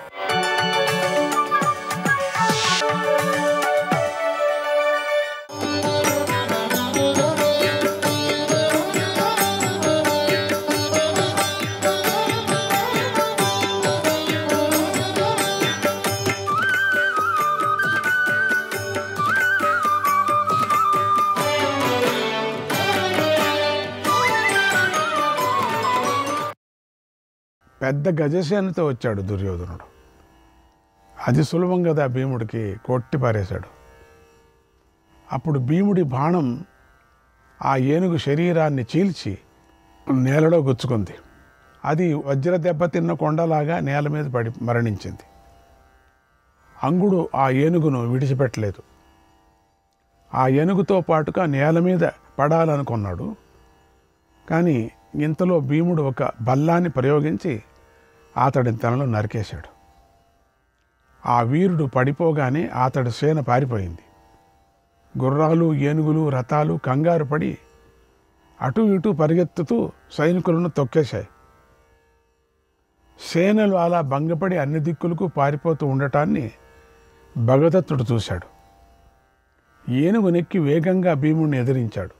పెద్ద గజసేనతో వచ్చాడు దుర్యోధనుడు. అది సులభం కదా భీముడికి, కొట్టి పారేశాడు. అప్పుడు భీముడి బాణం ఆ ఏనుగు శరీరాన్ని చీల్చి నేలలో గుచ్చుకుంది. అది వజ్ర దెబ్బతిన్న కొండలాగా నేల మీద పడి మరణించింది. అంగుడు ఆ ఏనుగును విడిచిపెట్టలేదు. ఆ ఏనుగుతో పాటుగా నేల మీద పడాలనుకున్నాడు. కానీ ఇంతలో భీముడు ఒక బల్లాన్ని ప్రయోగించి అతడి తనలో నరికేశాడు. ఆ వీరుడు పడిపోగానే అతడి సేన పారిపోయింది. గుర్రాలు, ఏనుగులు, రథాలు కంగారు పడి అటు ఇటు పరిగెత్తుతూ సైనికులను తొక్కేశాయి. సేనలు అలా భంగపడి అన్ని దిక్కులకు పారిపోతూ ఉండటాన్ని భగదత్తుడు చూశాడు. ఏనుగునెక్కి వేగంగా భీముడిని ఎదిరించాడు.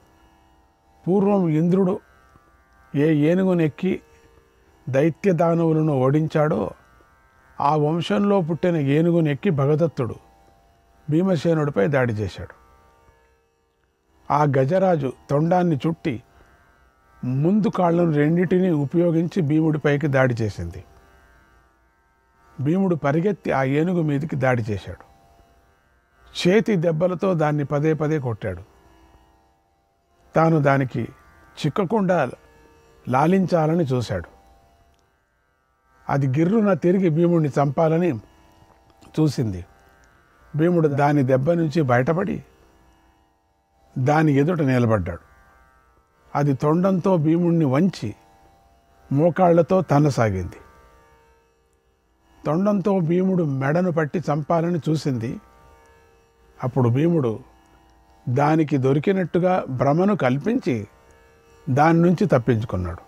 పూర్వం ఇంద్రుడు ఏ ఏనుగునెక్కి దైత్య దానవులను ఓడించాడో ఆ వంశంలో పుట్టిన ఏనుగునెక్కి భగదత్తుడు భీమసేనుడిపై దాడి చేశాడు. ఆ గజరాజు తొండాన్ని చుట్టి ముందు కాళ్ళను రెండింటినీ ఉపయోగించి భీముడిపైకి దాడి చేసింది. భీముడు పరిగెత్తి ఆ ఏనుగు మీదికి దాడి చేశాడు. చేతి దెబ్బలతో దాన్ని పదే పదే కొట్టాడు. తాను దానికి చిక్కకుండా లాలించాలని చూశాడు. అది గిర్రున తిరిగి భీముడిని చంపాలని చూసింది. భీముడు దాని దెబ్బ నుంచి బయటపడి దాని ఎదుట నిలబడ్డాడు. అది తొండంతో భీముడిని వంచి మోకాళ్లతో తన్నసాగింది. తొండంతో భీముడు మెడను పట్టి చంపాలని చూసింది. అప్పుడు భీముడు దానికి దొరికినట్టుగా భ్రమను కల్పించి దాని నుంచి తప్పించుకున్నాడు.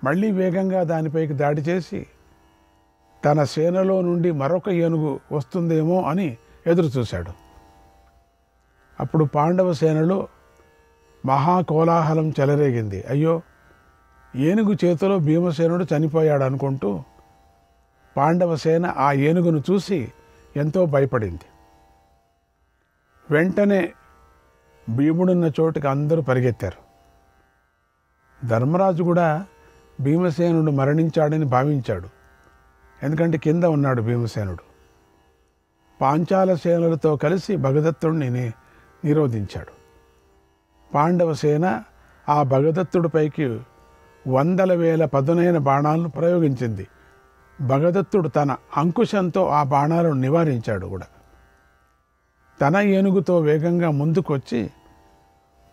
మళ్ళీ వేగంగా దానిపైకి దాడి చేసి తన సేనలో నుండి మరొక ఏనుగు వస్తుందేమో అని ఎదురు చూశాడు. అప్పుడు పాండవ సేనలో మహాకోలాహలం చెలరేగింది. అయ్యో, ఏనుగు చేతిలో భీమసేనుడు చనిపోయాడు అనుకుంటూ పాండవ సేన ఆ ఏనుగును చూసి ఎంతో భయపడింది. వెంటనే భీముడున్న చోటుకి అందరూ పరిగెత్తారు. ధర్మరాజు కూడా భీమసేనుడు మరణించాడని భావించాడు. ఎందుకంటే కింద ఉన్నాడు భీమసేనుడు. పాంచాల సేనలతో కలిసి భగదత్తుడిని నిరోధించాడు. పాండవ సేన ఆ భగదత్తుడిపైకి 100,000 పదునైన బాణాలను ప్రయోగించింది. భగదత్తుడు తన అంకుశంతో ఆ బాణాలను నివారించాడు కూడా. తన ఏనుగుతో వేగంగా ముందుకొచ్చి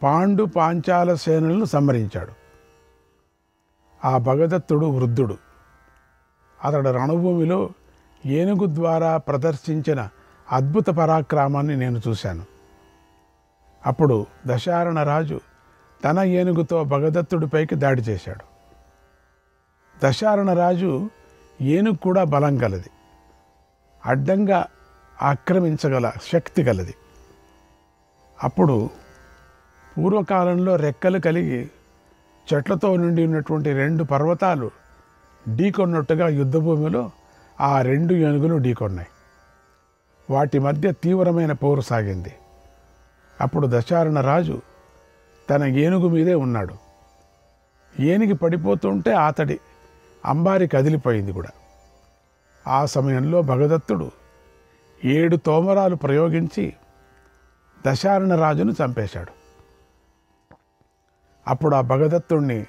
పాండు పాంచాల సేనలను సంహరించాడు. ఆ భగదత్తుడు వృద్ధుడు. అతడు రణభూమిలో ఏనుగు ద్వారా ప్రదర్శించిన అద్భుత పరాక్రమాన్ని నేను చూశాను. అప్పుడు దశారణ రాజు తన ఏనుగుతో భగదత్తుడిపైకి దాడి చేశాడు. దశారణ రాజు ఏనుగు కూడా బలం గలది, అడ్డంగా ఆక్రమించగల శక్తి గలది. అప్పుడు పూర్వకాలంలో రెక్కలు కలిగి చెట్లతో నిండి ఉన్నటువంటి 2 పర్వతాలు ఢీకొన్నట్టుగా యుద్ధభూమిలో ఆ 2 ఏనుగులు ఢీకొన్నాయి. వాటి మధ్య తీవ్రమైన పోరు సాగింది. అప్పుడు దశారణ రాజు తన ఏనుగు మీదే ఉన్నాడు. ఏనుగు పడిపోతుంటే అతడి అంబారి కదిలిపోయింది కూడా. ఆ సమయంలో భగదత్తుడు 7 తోమరాలు ప్రయోగించి దశారణ రాజును చంపేశాడు. అప్పుడు ఆ భగదత్తుణ్ణి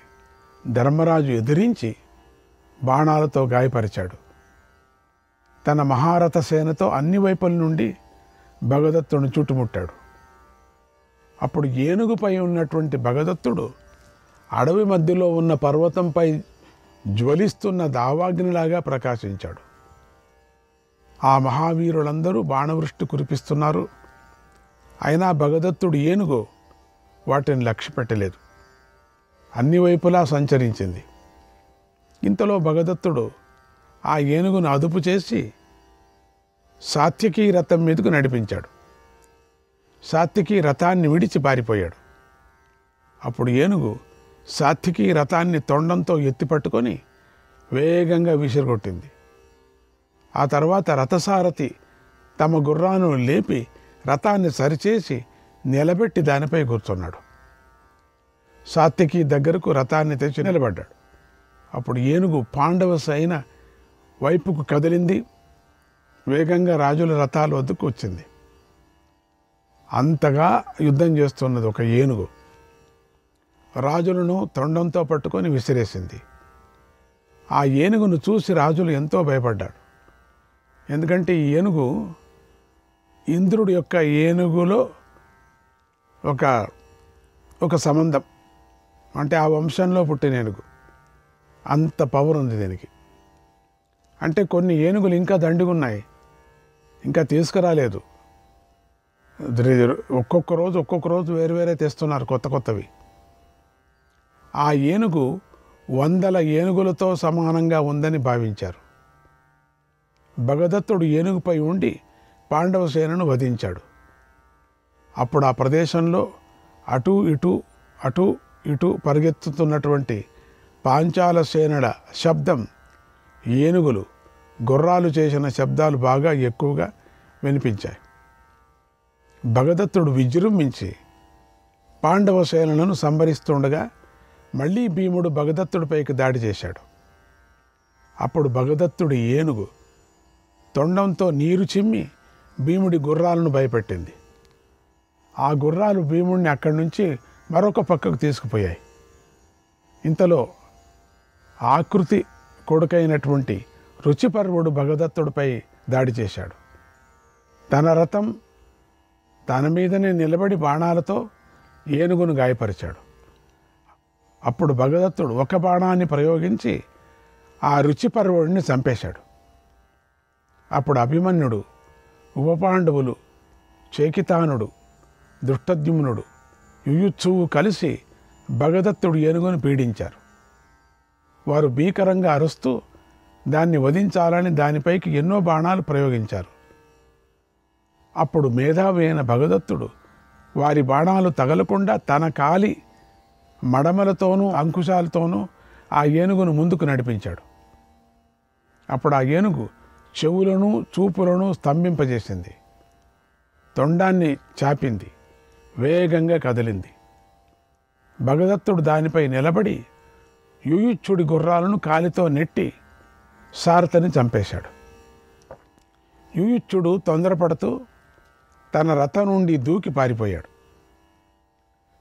ధర్మరాజు ఎదిరించి బాణాలతో గాయపరిచాడు. తన మహారథ సేనతో అన్ని వైపుల నుండి భగదత్తుని చుట్టుముట్టాడు. అప్పుడు ఏనుగుపై ఉన్నటువంటి భగదత్తుడు అడవి మధ్యలో ఉన్న పర్వతంపై జ్వలిస్తున్న దావాగ్నిలాగా ప్రకాశించాడు. ఆ మహావీరులందరూ బాణవృష్టి కురిపిస్తున్నారు. అయినా భగదత్తుడు ఏనుగు వాటిని లక్ష్య పెట్టలేదు, అన్ని వైపులా సంచరించింది. ఇంతలో భగదత్తుడు ఆ ఏనుగును అదుపు చేసి సాత్యకీ రథం మీదకు నడిపించాడు. సాత్యకీ రథాన్ని విడిచి పారిపోయాడు. అప్పుడు ఏనుగు సాత్యకీ రథాన్ని తొండంతో ఎత్తిపట్టుకొని వేగంగా విసిరగొట్టింది. ఆ తర్వాత రథసారథి తమ గుర్రాను లేపి రథాన్ని సరిచేసి నిలబెట్టి దానిపై కూర్చున్నాడు. సాత్యకి దగ్గరకు రథాన్ని తెచ్చి నిలబడ్డాడు. అప్పుడు ఏనుగు పాండవ సైన వైపుకు కదిలింది. వేగంగా రాజుల రథాల వద్దకు వచ్చింది. అంతగా యుద్ధం చేస్తున్నది ఒక ఏనుగు. రాజులను తొండంతో పట్టుకొని విసిరేసింది. ఆ ఏనుగును చూసి రాజులు ఎంతో భయపడ్డాడు. ఎందుకంటే ఈ ఏనుగు ఇంద్రుడి యొక్క ఏనుగులో ఒక సంబంధం, అంటే ఆ వంశంలో పుట్టిన ఏనుగు. అంత పవర్ ఉంది దీనికి. అంటే కొన్ని ఏనుగులు ఇంకా దండిగున్నాయి, ఇంకా తీసుకురాలేదు. ఒక్కొక్క రోజు వేరు వేరే తెస్తున్నారు, కొత్త కొత్తవి. ఆ ఏనుగు 100 ఏనుగులతో సమానంగా ఉందని భావించారు. భగదత్తుడు ఏనుగుపై ఉండి పాండవ సేనను వధించాడు. అప్పుడు ఆ ప్రదేశంలో అటు ఇటు పరిగెత్తుతున్నటువంటి పాంచాల సేనల శబ్దం, ఏనుగులు గుర్రాలు చేసిన శబ్దాలు బాగా ఎక్కువగా వినిపించాయి. భగదత్తుడు విజృంభించి పాండవ సేనలను సంహరిస్తుండగా మళ్ళీ భీముడు భగదత్తుడిపైకి దాడి చేశాడు. అప్పుడు భగదత్తుడి ఏనుగు తొండంతో నీరు చిమ్మి భీముడి గుర్రాలను భయపెట్టింది. ఆ గుర్రాలు భీముడిని అక్కడి నుంచి మరొక పక్కకు తీసుకుపోయాయి. ఇంతలో ఆకృతి కొడుకైనటువంటి రుచిపర్వుడు భగదత్తుడిపై దాడి చేశాడు. తన రథం తన మీదనే నిలబడి బాణాలతో ఏనుగును గాయపరిచాడు. అప్పుడు భగదత్తుడు ఒక బాణాన్ని ప్రయోగించి ఆ రుచిపర్వుడిని చంపేశాడు. అప్పుడు అభిమన్యుడు, ఉపపాండవులు, చేకితానుడు, దృష్టద్యుమ్నుడు, యుయుత్సువు కలిసి భగదత్తుడు ఏనుగును పీడించారు. వారు భీకరంగా అరుస్తూ దాన్ని వధించాలని దానిపైకి ఎన్నో బాణాలు ప్రయోగించారు. అప్పుడు మేధావి అయిన భగదత్తుడు వారి బాణాలు తగలకుండా తన కాలి మడమలతోనూ అంకుశాలతోనూ ఆ ఏనుగును ముందుకు నడిపించాడు. అప్పుడు ఆ ఏనుగు చెవులను చూపులను స్తంభింపజేసింది. తొండాన్ని చాపింది, వేగంగా కదిలింది. భగదత్తుడు దానిపై నిలబడి యుయుచ్చుడి గుర్రాలను కాలితో నెట్టి సారథిని చంపేశాడు. యుయుచ్చుడు తొందరపడుతూ తన రథం నుండి దూకి పారిపోయాడు.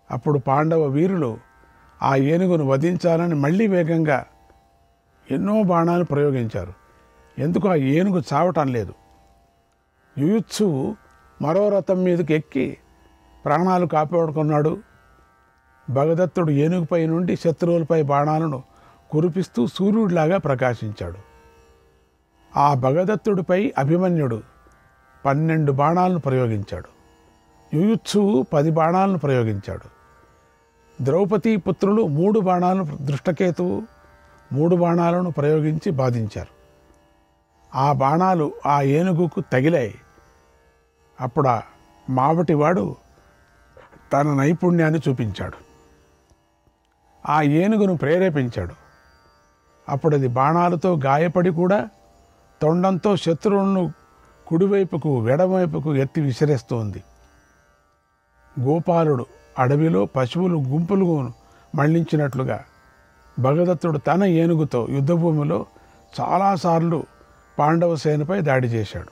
అప్పుడు పాండవ వీరులు ఆ ఏనుగును వధించాలని మళ్ళీ వేగంగా ఎన్నో బాణాలు ప్రయోగించారు. ఎందుకు ఆ ఏనుగు చావటం లేదు. యుయుత్సువు మరో రథం మీదకి ఎక్కి ప్రాణాలు కాపాడుకున్నాడు. భగదత్తుడు ఏనుగుపై నుండి శత్రువులపై బాణాలను కురిపిస్తూ సూర్యుడిలాగా ప్రకాశించాడు. ఆ భగదత్తుడిపై అభిమన్యుడు 12 బాణాలను ప్రయోగించాడు. యుయుత్సువు 10 బాణాలను ప్రయోగించాడు. ద్రౌపదీ పుత్రులు 3 బాణాలను, దృష్టకేతువు 3 బాణాలను ప్రయోగించి బాధించారు. ఆ బాణాలు ఆ ఏనుగుకు తగిలాయి. అప్పుడు ఆ మావటివాడు తన నైపుణ్యాన్ని చూపించాడు. ఆ ఏనుగును ప్రేరేపించాడు. అప్పుడు అది బాణాలతో గాయపడి కూడా తొండంతో శత్రువులను కుడివైపుకు ఎడమవైపుకు ఎత్తి విసిరేస్తోంది. గోపాలుడు అడవిలో పశువులు గుంపులు మళ్లించినట్లుగా భగదత్తుడు తన ఏనుగుతో యుద్ధభూమిలో చాలాసార్లు పాండవ సేనపై దాడి చేశాడు,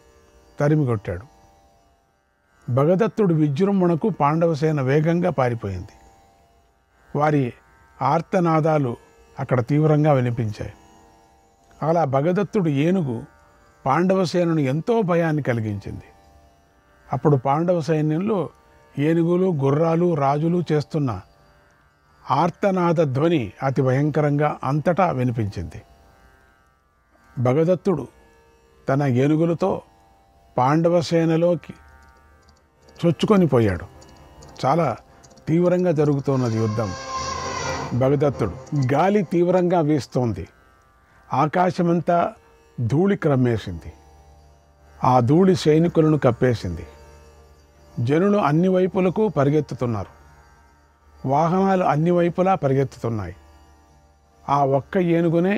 తరిమి కొట్టాడు. భగదత్తుడు విజృంభణకు పాండవ సేన వేగంగా పారిపోయింది. వారి ఆర్తనాదాలు అక్కడ తీవ్రంగా వినిపించాయి. అలా భగదత్తుడు ఏనుగు పాండవ సేనను ఎంతో భయాన్ని కలిగించింది. అప్పుడు పాండవ సైన్యంలో ఏనుగులు, గుర్రాలు, రాజులు చేస్తున్న ఆర్తనాద ధ్వని అతి భయంకరంగా అంతటా వినిపించింది. భగదత్తుడు తన ఏనుగులతో పాండవ సేనలోకి చొచ్చుకొని పోయాడు. చాలా తీవ్రంగా జరుగుతున్నది యుద్ధం. భగదత్తుడు గాలి తీవ్రంగా వీస్తోంది. ఆకాశమంతా ధూళి క్రమ్మేసింది. ఆ ధూళి సైనికులను కప్పేసింది. జనులు అన్ని వైపులకు పరిగెత్తుతున్నారు. వాహనాలు అన్ని వైపులా పరిగెత్తుతున్నాయి. ఆ ఒక్క ఏనుగునే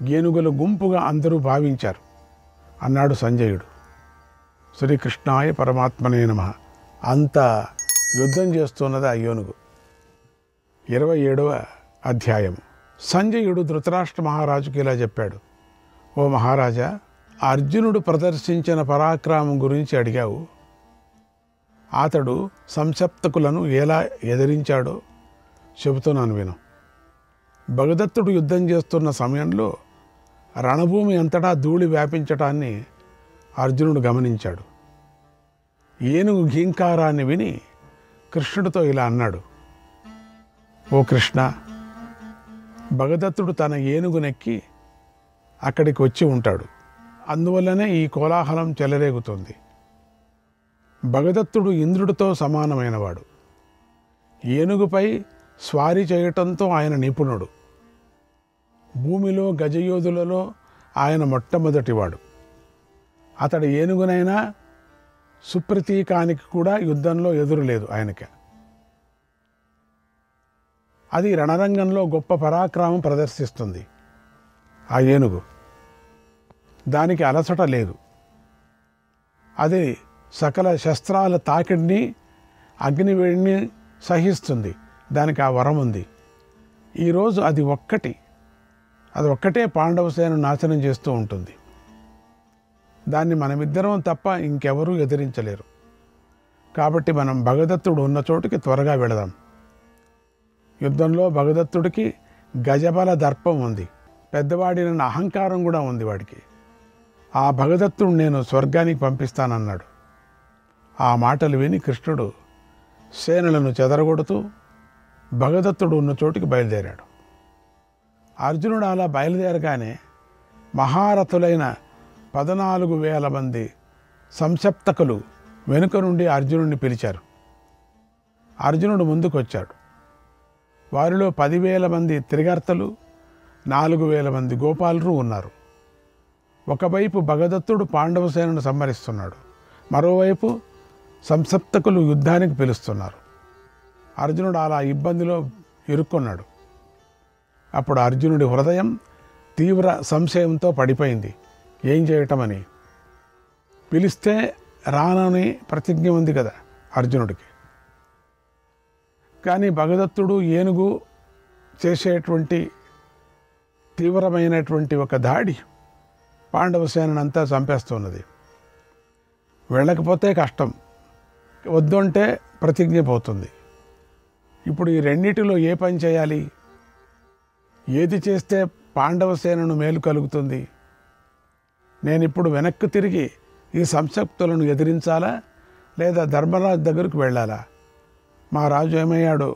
ఏనుగుల గుంపుగా అందరూ భావించారు అన్నాడు సంజయుడు. శ్రీకృష్ణాయ పరమాత్మనే నమః. అంత యుద్ధం చేస్తున్నది ఆ ఏనుగు. 27వ అధ్యాయం. సంజయుడు ధృతరాష్ట్ర మహారాజుకి ఇలా చెప్పాడు. ఓ మహారాజా, అర్జునుడు ప్రదర్శించిన పరాక్రమం గురించి అడిగావు. అతడు సంసప్తకులను ఎలా ఎదిరించాడో చెబుతున్నాను విను. భగదత్తుడు యుద్ధం చేస్తున్న సమయంలో రణభూమి అంతటా ధూళి వ్యాపించటాన్ని అర్జునుడు గమనించాడు. ఏనుగు ఘీంకారాన్ని విని కృష్ణుడితో ఇలా అన్నాడు. ఓ కృష్ణ, భగదత్తుడు తన ఏనుగునెక్కి అక్కడికి వచ్చి ఉంటాడు. అందువల్లనే ఈ కోలాహలం చెలరేగుతుంది. భగదత్తుడు ఇంద్రుడితో సమానమైనవాడు. ఏనుగుపై స్వారీ చేయటంతో ఆయన నిపుణుడు. భూమిలో గజయోధులలో ఆయన మొట్టమొదటివాడు. అతడి ఏనుగునైనా సుప్రతీకానికి కూడా యుద్ధంలో ఎదురులేదు ఆయనకి. అది రణరంగంలో గొప్ప పరాక్రమం ప్రదర్శిస్తుంది. ఆ ఏనుగు దానికి అలసట లేదు. అది సకల శస్త్రాల తాకిడిని, అగ్నివేడిని సహిస్తుంది. దానికి ఆ వరం ఉంది. ఈరోజు అది ఒక్కటే పాండవ సేనను నాశనం చేస్తూ ఉంటుంది. దాన్ని మనమిద్దరం తప్ప ఇంకెవరూ ఎదిరించలేరు. కాబట్టి మనం భగదత్తుడు ఉన్న చోటుకి త్వరగా వెళదాం. యుద్ధంలో భగదత్తుడికి గజబల దర్పం ఉంది. పెద్దవాడిన అహంకారం కూడా ఉంది వాడికి. ఆ భగదత్తుడు నేను స్వర్గానికి పంపిస్తానన్నాడు. ఆ మాటలు విని కృష్ణుడు సేనలను చెదరగొడుతూ భగదత్తుడు ఉన్న చోటికి బయలుదేరాడు. అర్జునుడు అలా బయలుదేరగానే మహారథులైన 14,000 మంది సంసప్తకులు వెనుక నుండి అర్జునుడిని పిలిచారు. అర్జునుడు ముందుకొచ్చాడు. వారిలో 10,000 మంది త్రిగర్తలు, 4,000 మంది గోపాలురు ఉన్నారు. ఒకవైపు భగదత్తుడు పాండవ సేనను సంహరిస్తున్నాడు. మరోవైపు సంసప్తకులు యుద్ధానికి పిలుస్తున్నారు. అర్జునుడు అలా ఇబ్బందిలో ఇరుక్కున్నాడు. అప్పుడు అర్జునుడి హృదయం తీవ్ర సంశయంతో పడిపోయింది. ఏం చేయటమని. పిలిస్తే రానని ప్రతిజ్ఞ ఉంది కదా అర్జునుడికి. కానీ భగదత్తుడు ఏనుగు చేసేటువంటి తీవ్రమైనటువంటి ఒక దాడి పాండవ సేనంతా చంపేస్తున్నది. వెళ్ళకపోతే కష్టం, వద్దంటే ప్రతిజ్ఞ పోతుంది. ఇప్పుడు ఈ రెండిటిలో ఏ పని చేయాలి? ఏది చేస్తే పాండవ సేనను మేలు కలుగుతుంది? నేను ఇప్పుడు వెనక్కి తిరిగి ఈ సంసప్తులను ఎదిరించాలా, లేదా ధర్మరాజు దగ్గరకు వెళ్ళాలా? మా రాజు ఏమయ్యాడు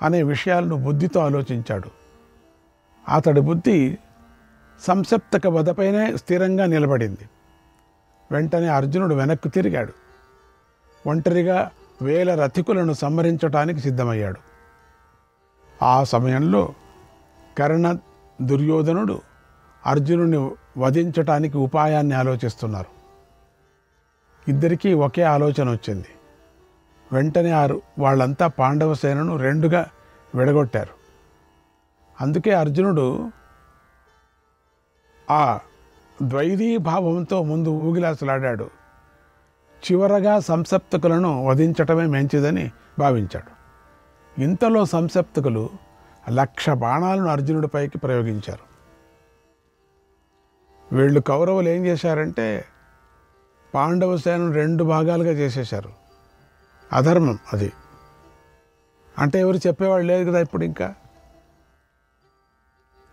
అనే విషయాలను బుద్ధితో ఆలోచించాడు. అతడి బుద్ధి సంసప్తక వధపైనే స్థిరంగా నిలబడింది. వెంటనే అర్జునుడు వెనక్కు తిరిగాడు. ఒంటరిగా 1000 రథికులను సంహరించటానికి సిద్ధమయ్యాడు. ఆ సమయంలో కర్ణ, దుర్యోధనుడు అర్జునుడిని వధించటానికి ఉపాయాన్ని ఆలోచిస్తున్నారు. ఇద్దరికీ ఒకే ఆలోచన వచ్చింది. వెంటనే వాళ్ళంతా పాండవ సేనను 2గా విడగొట్టారు. అందుకే అర్జునుడు ఆ ద్వైధీభావంతో ముందు ఊగిలాసలాడాడు. చివరగా సంసప్తకులను వధించటమే మంచిదని భావించాడు. ఇంతలో సంసప్తకులు 1,00,000 బాణాలను అర్జునుడిపైకి ప్రయోగించారు. వీళ్ళు కౌరవులు ఏం చేశారంటే పాండవ సేనను 2 భాగాలుగా చేసేశారు. అధర్మం అది. అంటే ఎవరు చెప్పేవాళ్ళు లేదు కదా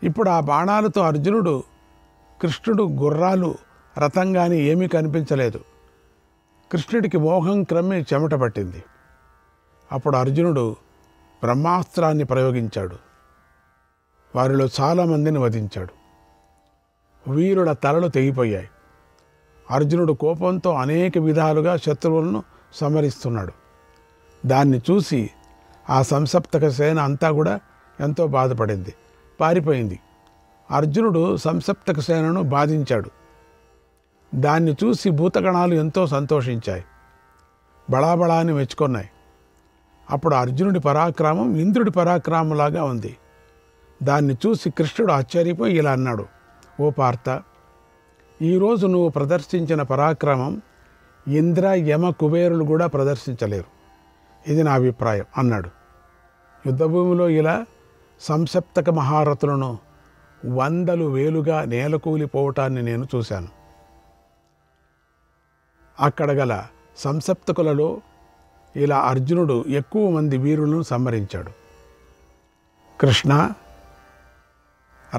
ఇప్పుడు ఆ బాణాలతో అర్జునుడు, కృష్ణుడు గుర్రాలు, రథం కానీ ఏమీ కనిపించలేదు. కృష్ణుడికి మోహం క్రమ్మి చెమట పట్టింది. అప్పుడు అర్జునుడు బ్రహ్మాస్త్రాన్ని ప్రయోగించాడు. వారిలో చాలామందిని వధించాడు. వీరుల తలలు తెగిపోయాయి. అర్జునుడు కోపంతో అనేక విధాలుగా శత్రువులను సంహరిస్తున్నాడు. దాన్ని చూసి ఆ సంసప్తక సేన అంతా కూడా ఎంతో బాధపడింది, పారిపోయింది. అర్జునుడు సంసప్తక సేనను బాధించాడు. దాన్ని చూసి భూతగణాలు ఎంతో సంతోషించాయి, బళాబళాని మెచ్చుకున్నాయి. అప్పుడు అర్జునుడి పరాక్రమం ఇంద్రుడి పరాక్రమంలాగా ఉంది. దాన్ని చూసి కృష్ణుడు ఆశ్చర్యపోయి ఇలా అన్నాడు, ఓ పార్థ, ఈరోజు నువ్వు ప్రదర్శించిన పరాక్రమం ఇంద్ర, యమ, కుబేరులు కూడా ప్రదర్శించలేరు. ఇది నా అభిప్రాయం అన్నాడు. యుద్ధభూమిలో ఇలా సంసప్తక మహారథులను 100,000గా నేలకూలిపోవటాన్ని నేను చూశాను. అక్కడ గల సంసప్తకులలో ఇలా అర్జునుడు ఎక్కువ మంది వీరులను సంహరించాడు. కృష్ణ,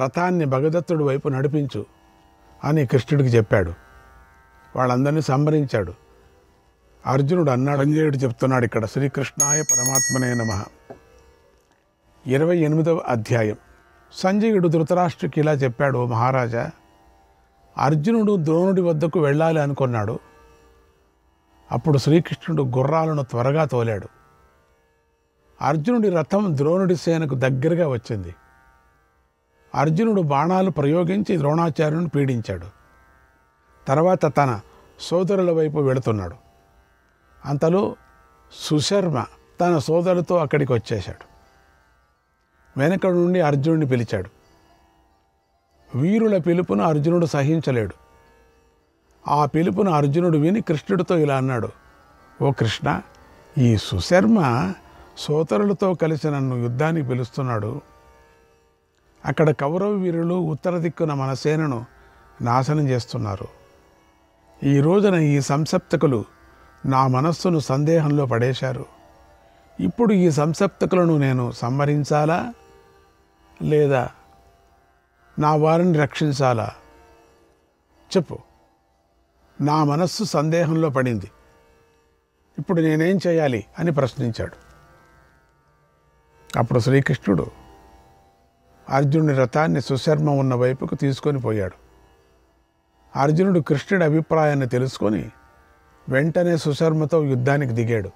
రథాన్ని భగదత్తుడి వైపు నడిపించు అని కృష్ణుడికి చెప్పాడు. వాళ్ళందరినీ సంహరించాడు. అర్జునుడు అన్నాడు, సంజయుడు చెప్తున్నాడు ఇక్కడ, శ్రీకృష్ణాయ పరమాత్మనే నమః. 28వ అధ్యాయం. సంజయుడు ధృతరాష్ట్రుడికి ఇలా చెప్పాడు, ఓ మహారాజా, అర్జునుడు ద్రోణుడి వద్దకు వెళ్ళాలి అనుకున్నాడు. అప్పుడు శ్రీకృష్ణుడు గుర్రాలను త్వరగా తోలాడు. అర్జునుడి రథం ద్రోణుడి సేనకు దగ్గరగా వచ్చింది. అర్జునుడు బాణాలు ప్రయోగించి ద్రోణాచార్యుని పీడించాడు. తర్వాత తన సోదరుల వైపు వెళుతున్నాడు. అంతలో సుశర్మ తన సోదరులతో అక్కడికి వచ్చేశాడు. వెనక నుండి అర్జునుడిని పిలిచాడు. వీరుల పిలుపును అర్జునుడు సహించలేడు. ఆ పిలుపును అర్జునుడు విని కృష్ణుడితో ఇలా అన్నాడు, ఓ కృష్ణ, ఈ సుశర్మ సోదరులతో కలిసి నన్ను యుద్ధానికి పిలుస్తున్నాడు. అక్కడ కౌరవ వీరులు ఉత్తర దిక్కున మన సేనను నాశనం చేస్తున్నారు. ఈ రోజున ఈ సంసప్తకులు నా మనస్సును సందేహంలో పడేశారు. ఇప్పుడు ఈ సంసప్తకులను నేను సంహరించాలా లేదా నా వారిని రక్షించాలా? చెప్పు. నా మనస్సు సందేహంలో పడింది. ఇప్పుడు నేనేం చేయాలి అని ప్రశ్నించాడు. అప్పుడు శ్రీకృష్ణుడు అర్జునుడి రథాన్ని సుశర్మ ఉన్న వైపుకు తీసుకొని పోయాడు. అర్జునుడు కృష్ణుడి అభిప్రాయాన్ని తెలుసుకొని వెంటనే సుశర్మతో యుద్ధానికి దిగాడు.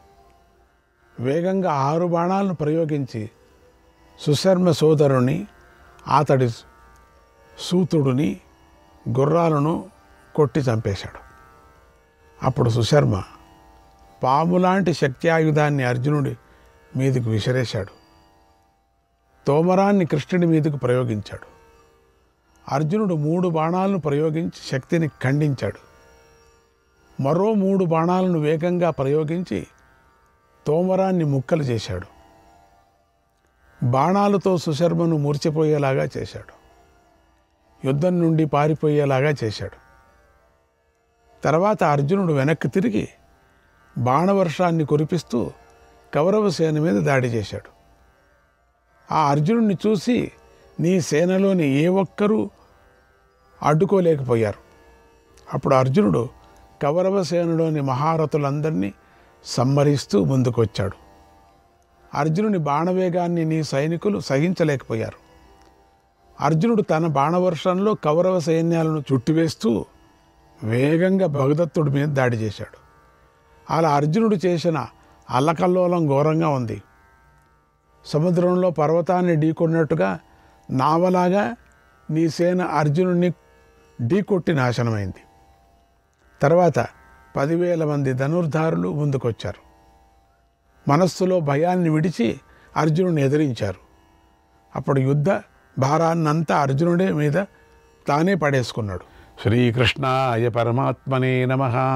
వేగంగా 6 బాణాలను ప్రయోగించి సుశర్మ సోదరుని, అతడి సూతుడిని, గుర్రాలను కొట్టి చంపేశాడు. అప్పుడు సుశర్మ పాములాంటి శక్త్యాయుధాన్ని అర్జునుడి మీదకు విసిరేశాడు. తోమరాన్ని కృష్ణుడి మీదకు ప్రయోగించాడు. అర్జునుడు 3 బాణాలను ప్రయోగించి శక్తిని ఖండించాడు. మరో 3 బాణాలను వేగంగా ప్రయోగించి తోమరాన్ని ముక్కలు చేశాడు. బాణాలతో సుశర్మను మూర్చిపోయేలాగా చేశాడు. యుద్ధం నుండి పారిపోయేలాగా చేశాడు. తర్వాత అర్జునుడు వెనక్కి తిరిగి బాణవర్షాన్ని కురిపిస్తూ కౌరవ సేన మీద దాడి చేశాడు. ఆ అర్జునుడిని చూసి నీ సేనలోని ఏ ఒక్కరూ అడ్డుకోలేకపోయారు. అప్పుడు అర్జునుడు కౌరవ సేనలోని మహారథులందరినీ సంహరిస్తూ ముందుకొచ్చాడు. అర్జునుని బాణవేగాన్ని నీ సైనికులు సహించలేకపోయారు. అర్జునుడు తన బాణవర్షంలో కౌరవ సైన్యాలను చుట్టివేస్తూ వేగంగా భగదత్తుడి మీద దాడి చేశాడు. అలా అర్జునుడు చేసిన అల్లకల్లోలం ఘోరంగా ఉంది. సముద్రంలో పర్వతాన్ని ఢీకొన్నట్టుగా నావలాగా నీ సేన అర్జునుడిని ఢీకొట్టి నాశనమైంది. తర్వాత 10,000 మంది ధనుర్ధారులు ముందుకొచ్చారు. మనస్సులో భయాన్ని విడిచి అర్జునుడిని ఎదిరించారు. అప్పుడు యుద్ధ భారాన్నంతా అర్జునుడి మీద తానే పడేసుకున్నాడు. శ్రీకృష్ణాయ పరమాత్మనే నమః.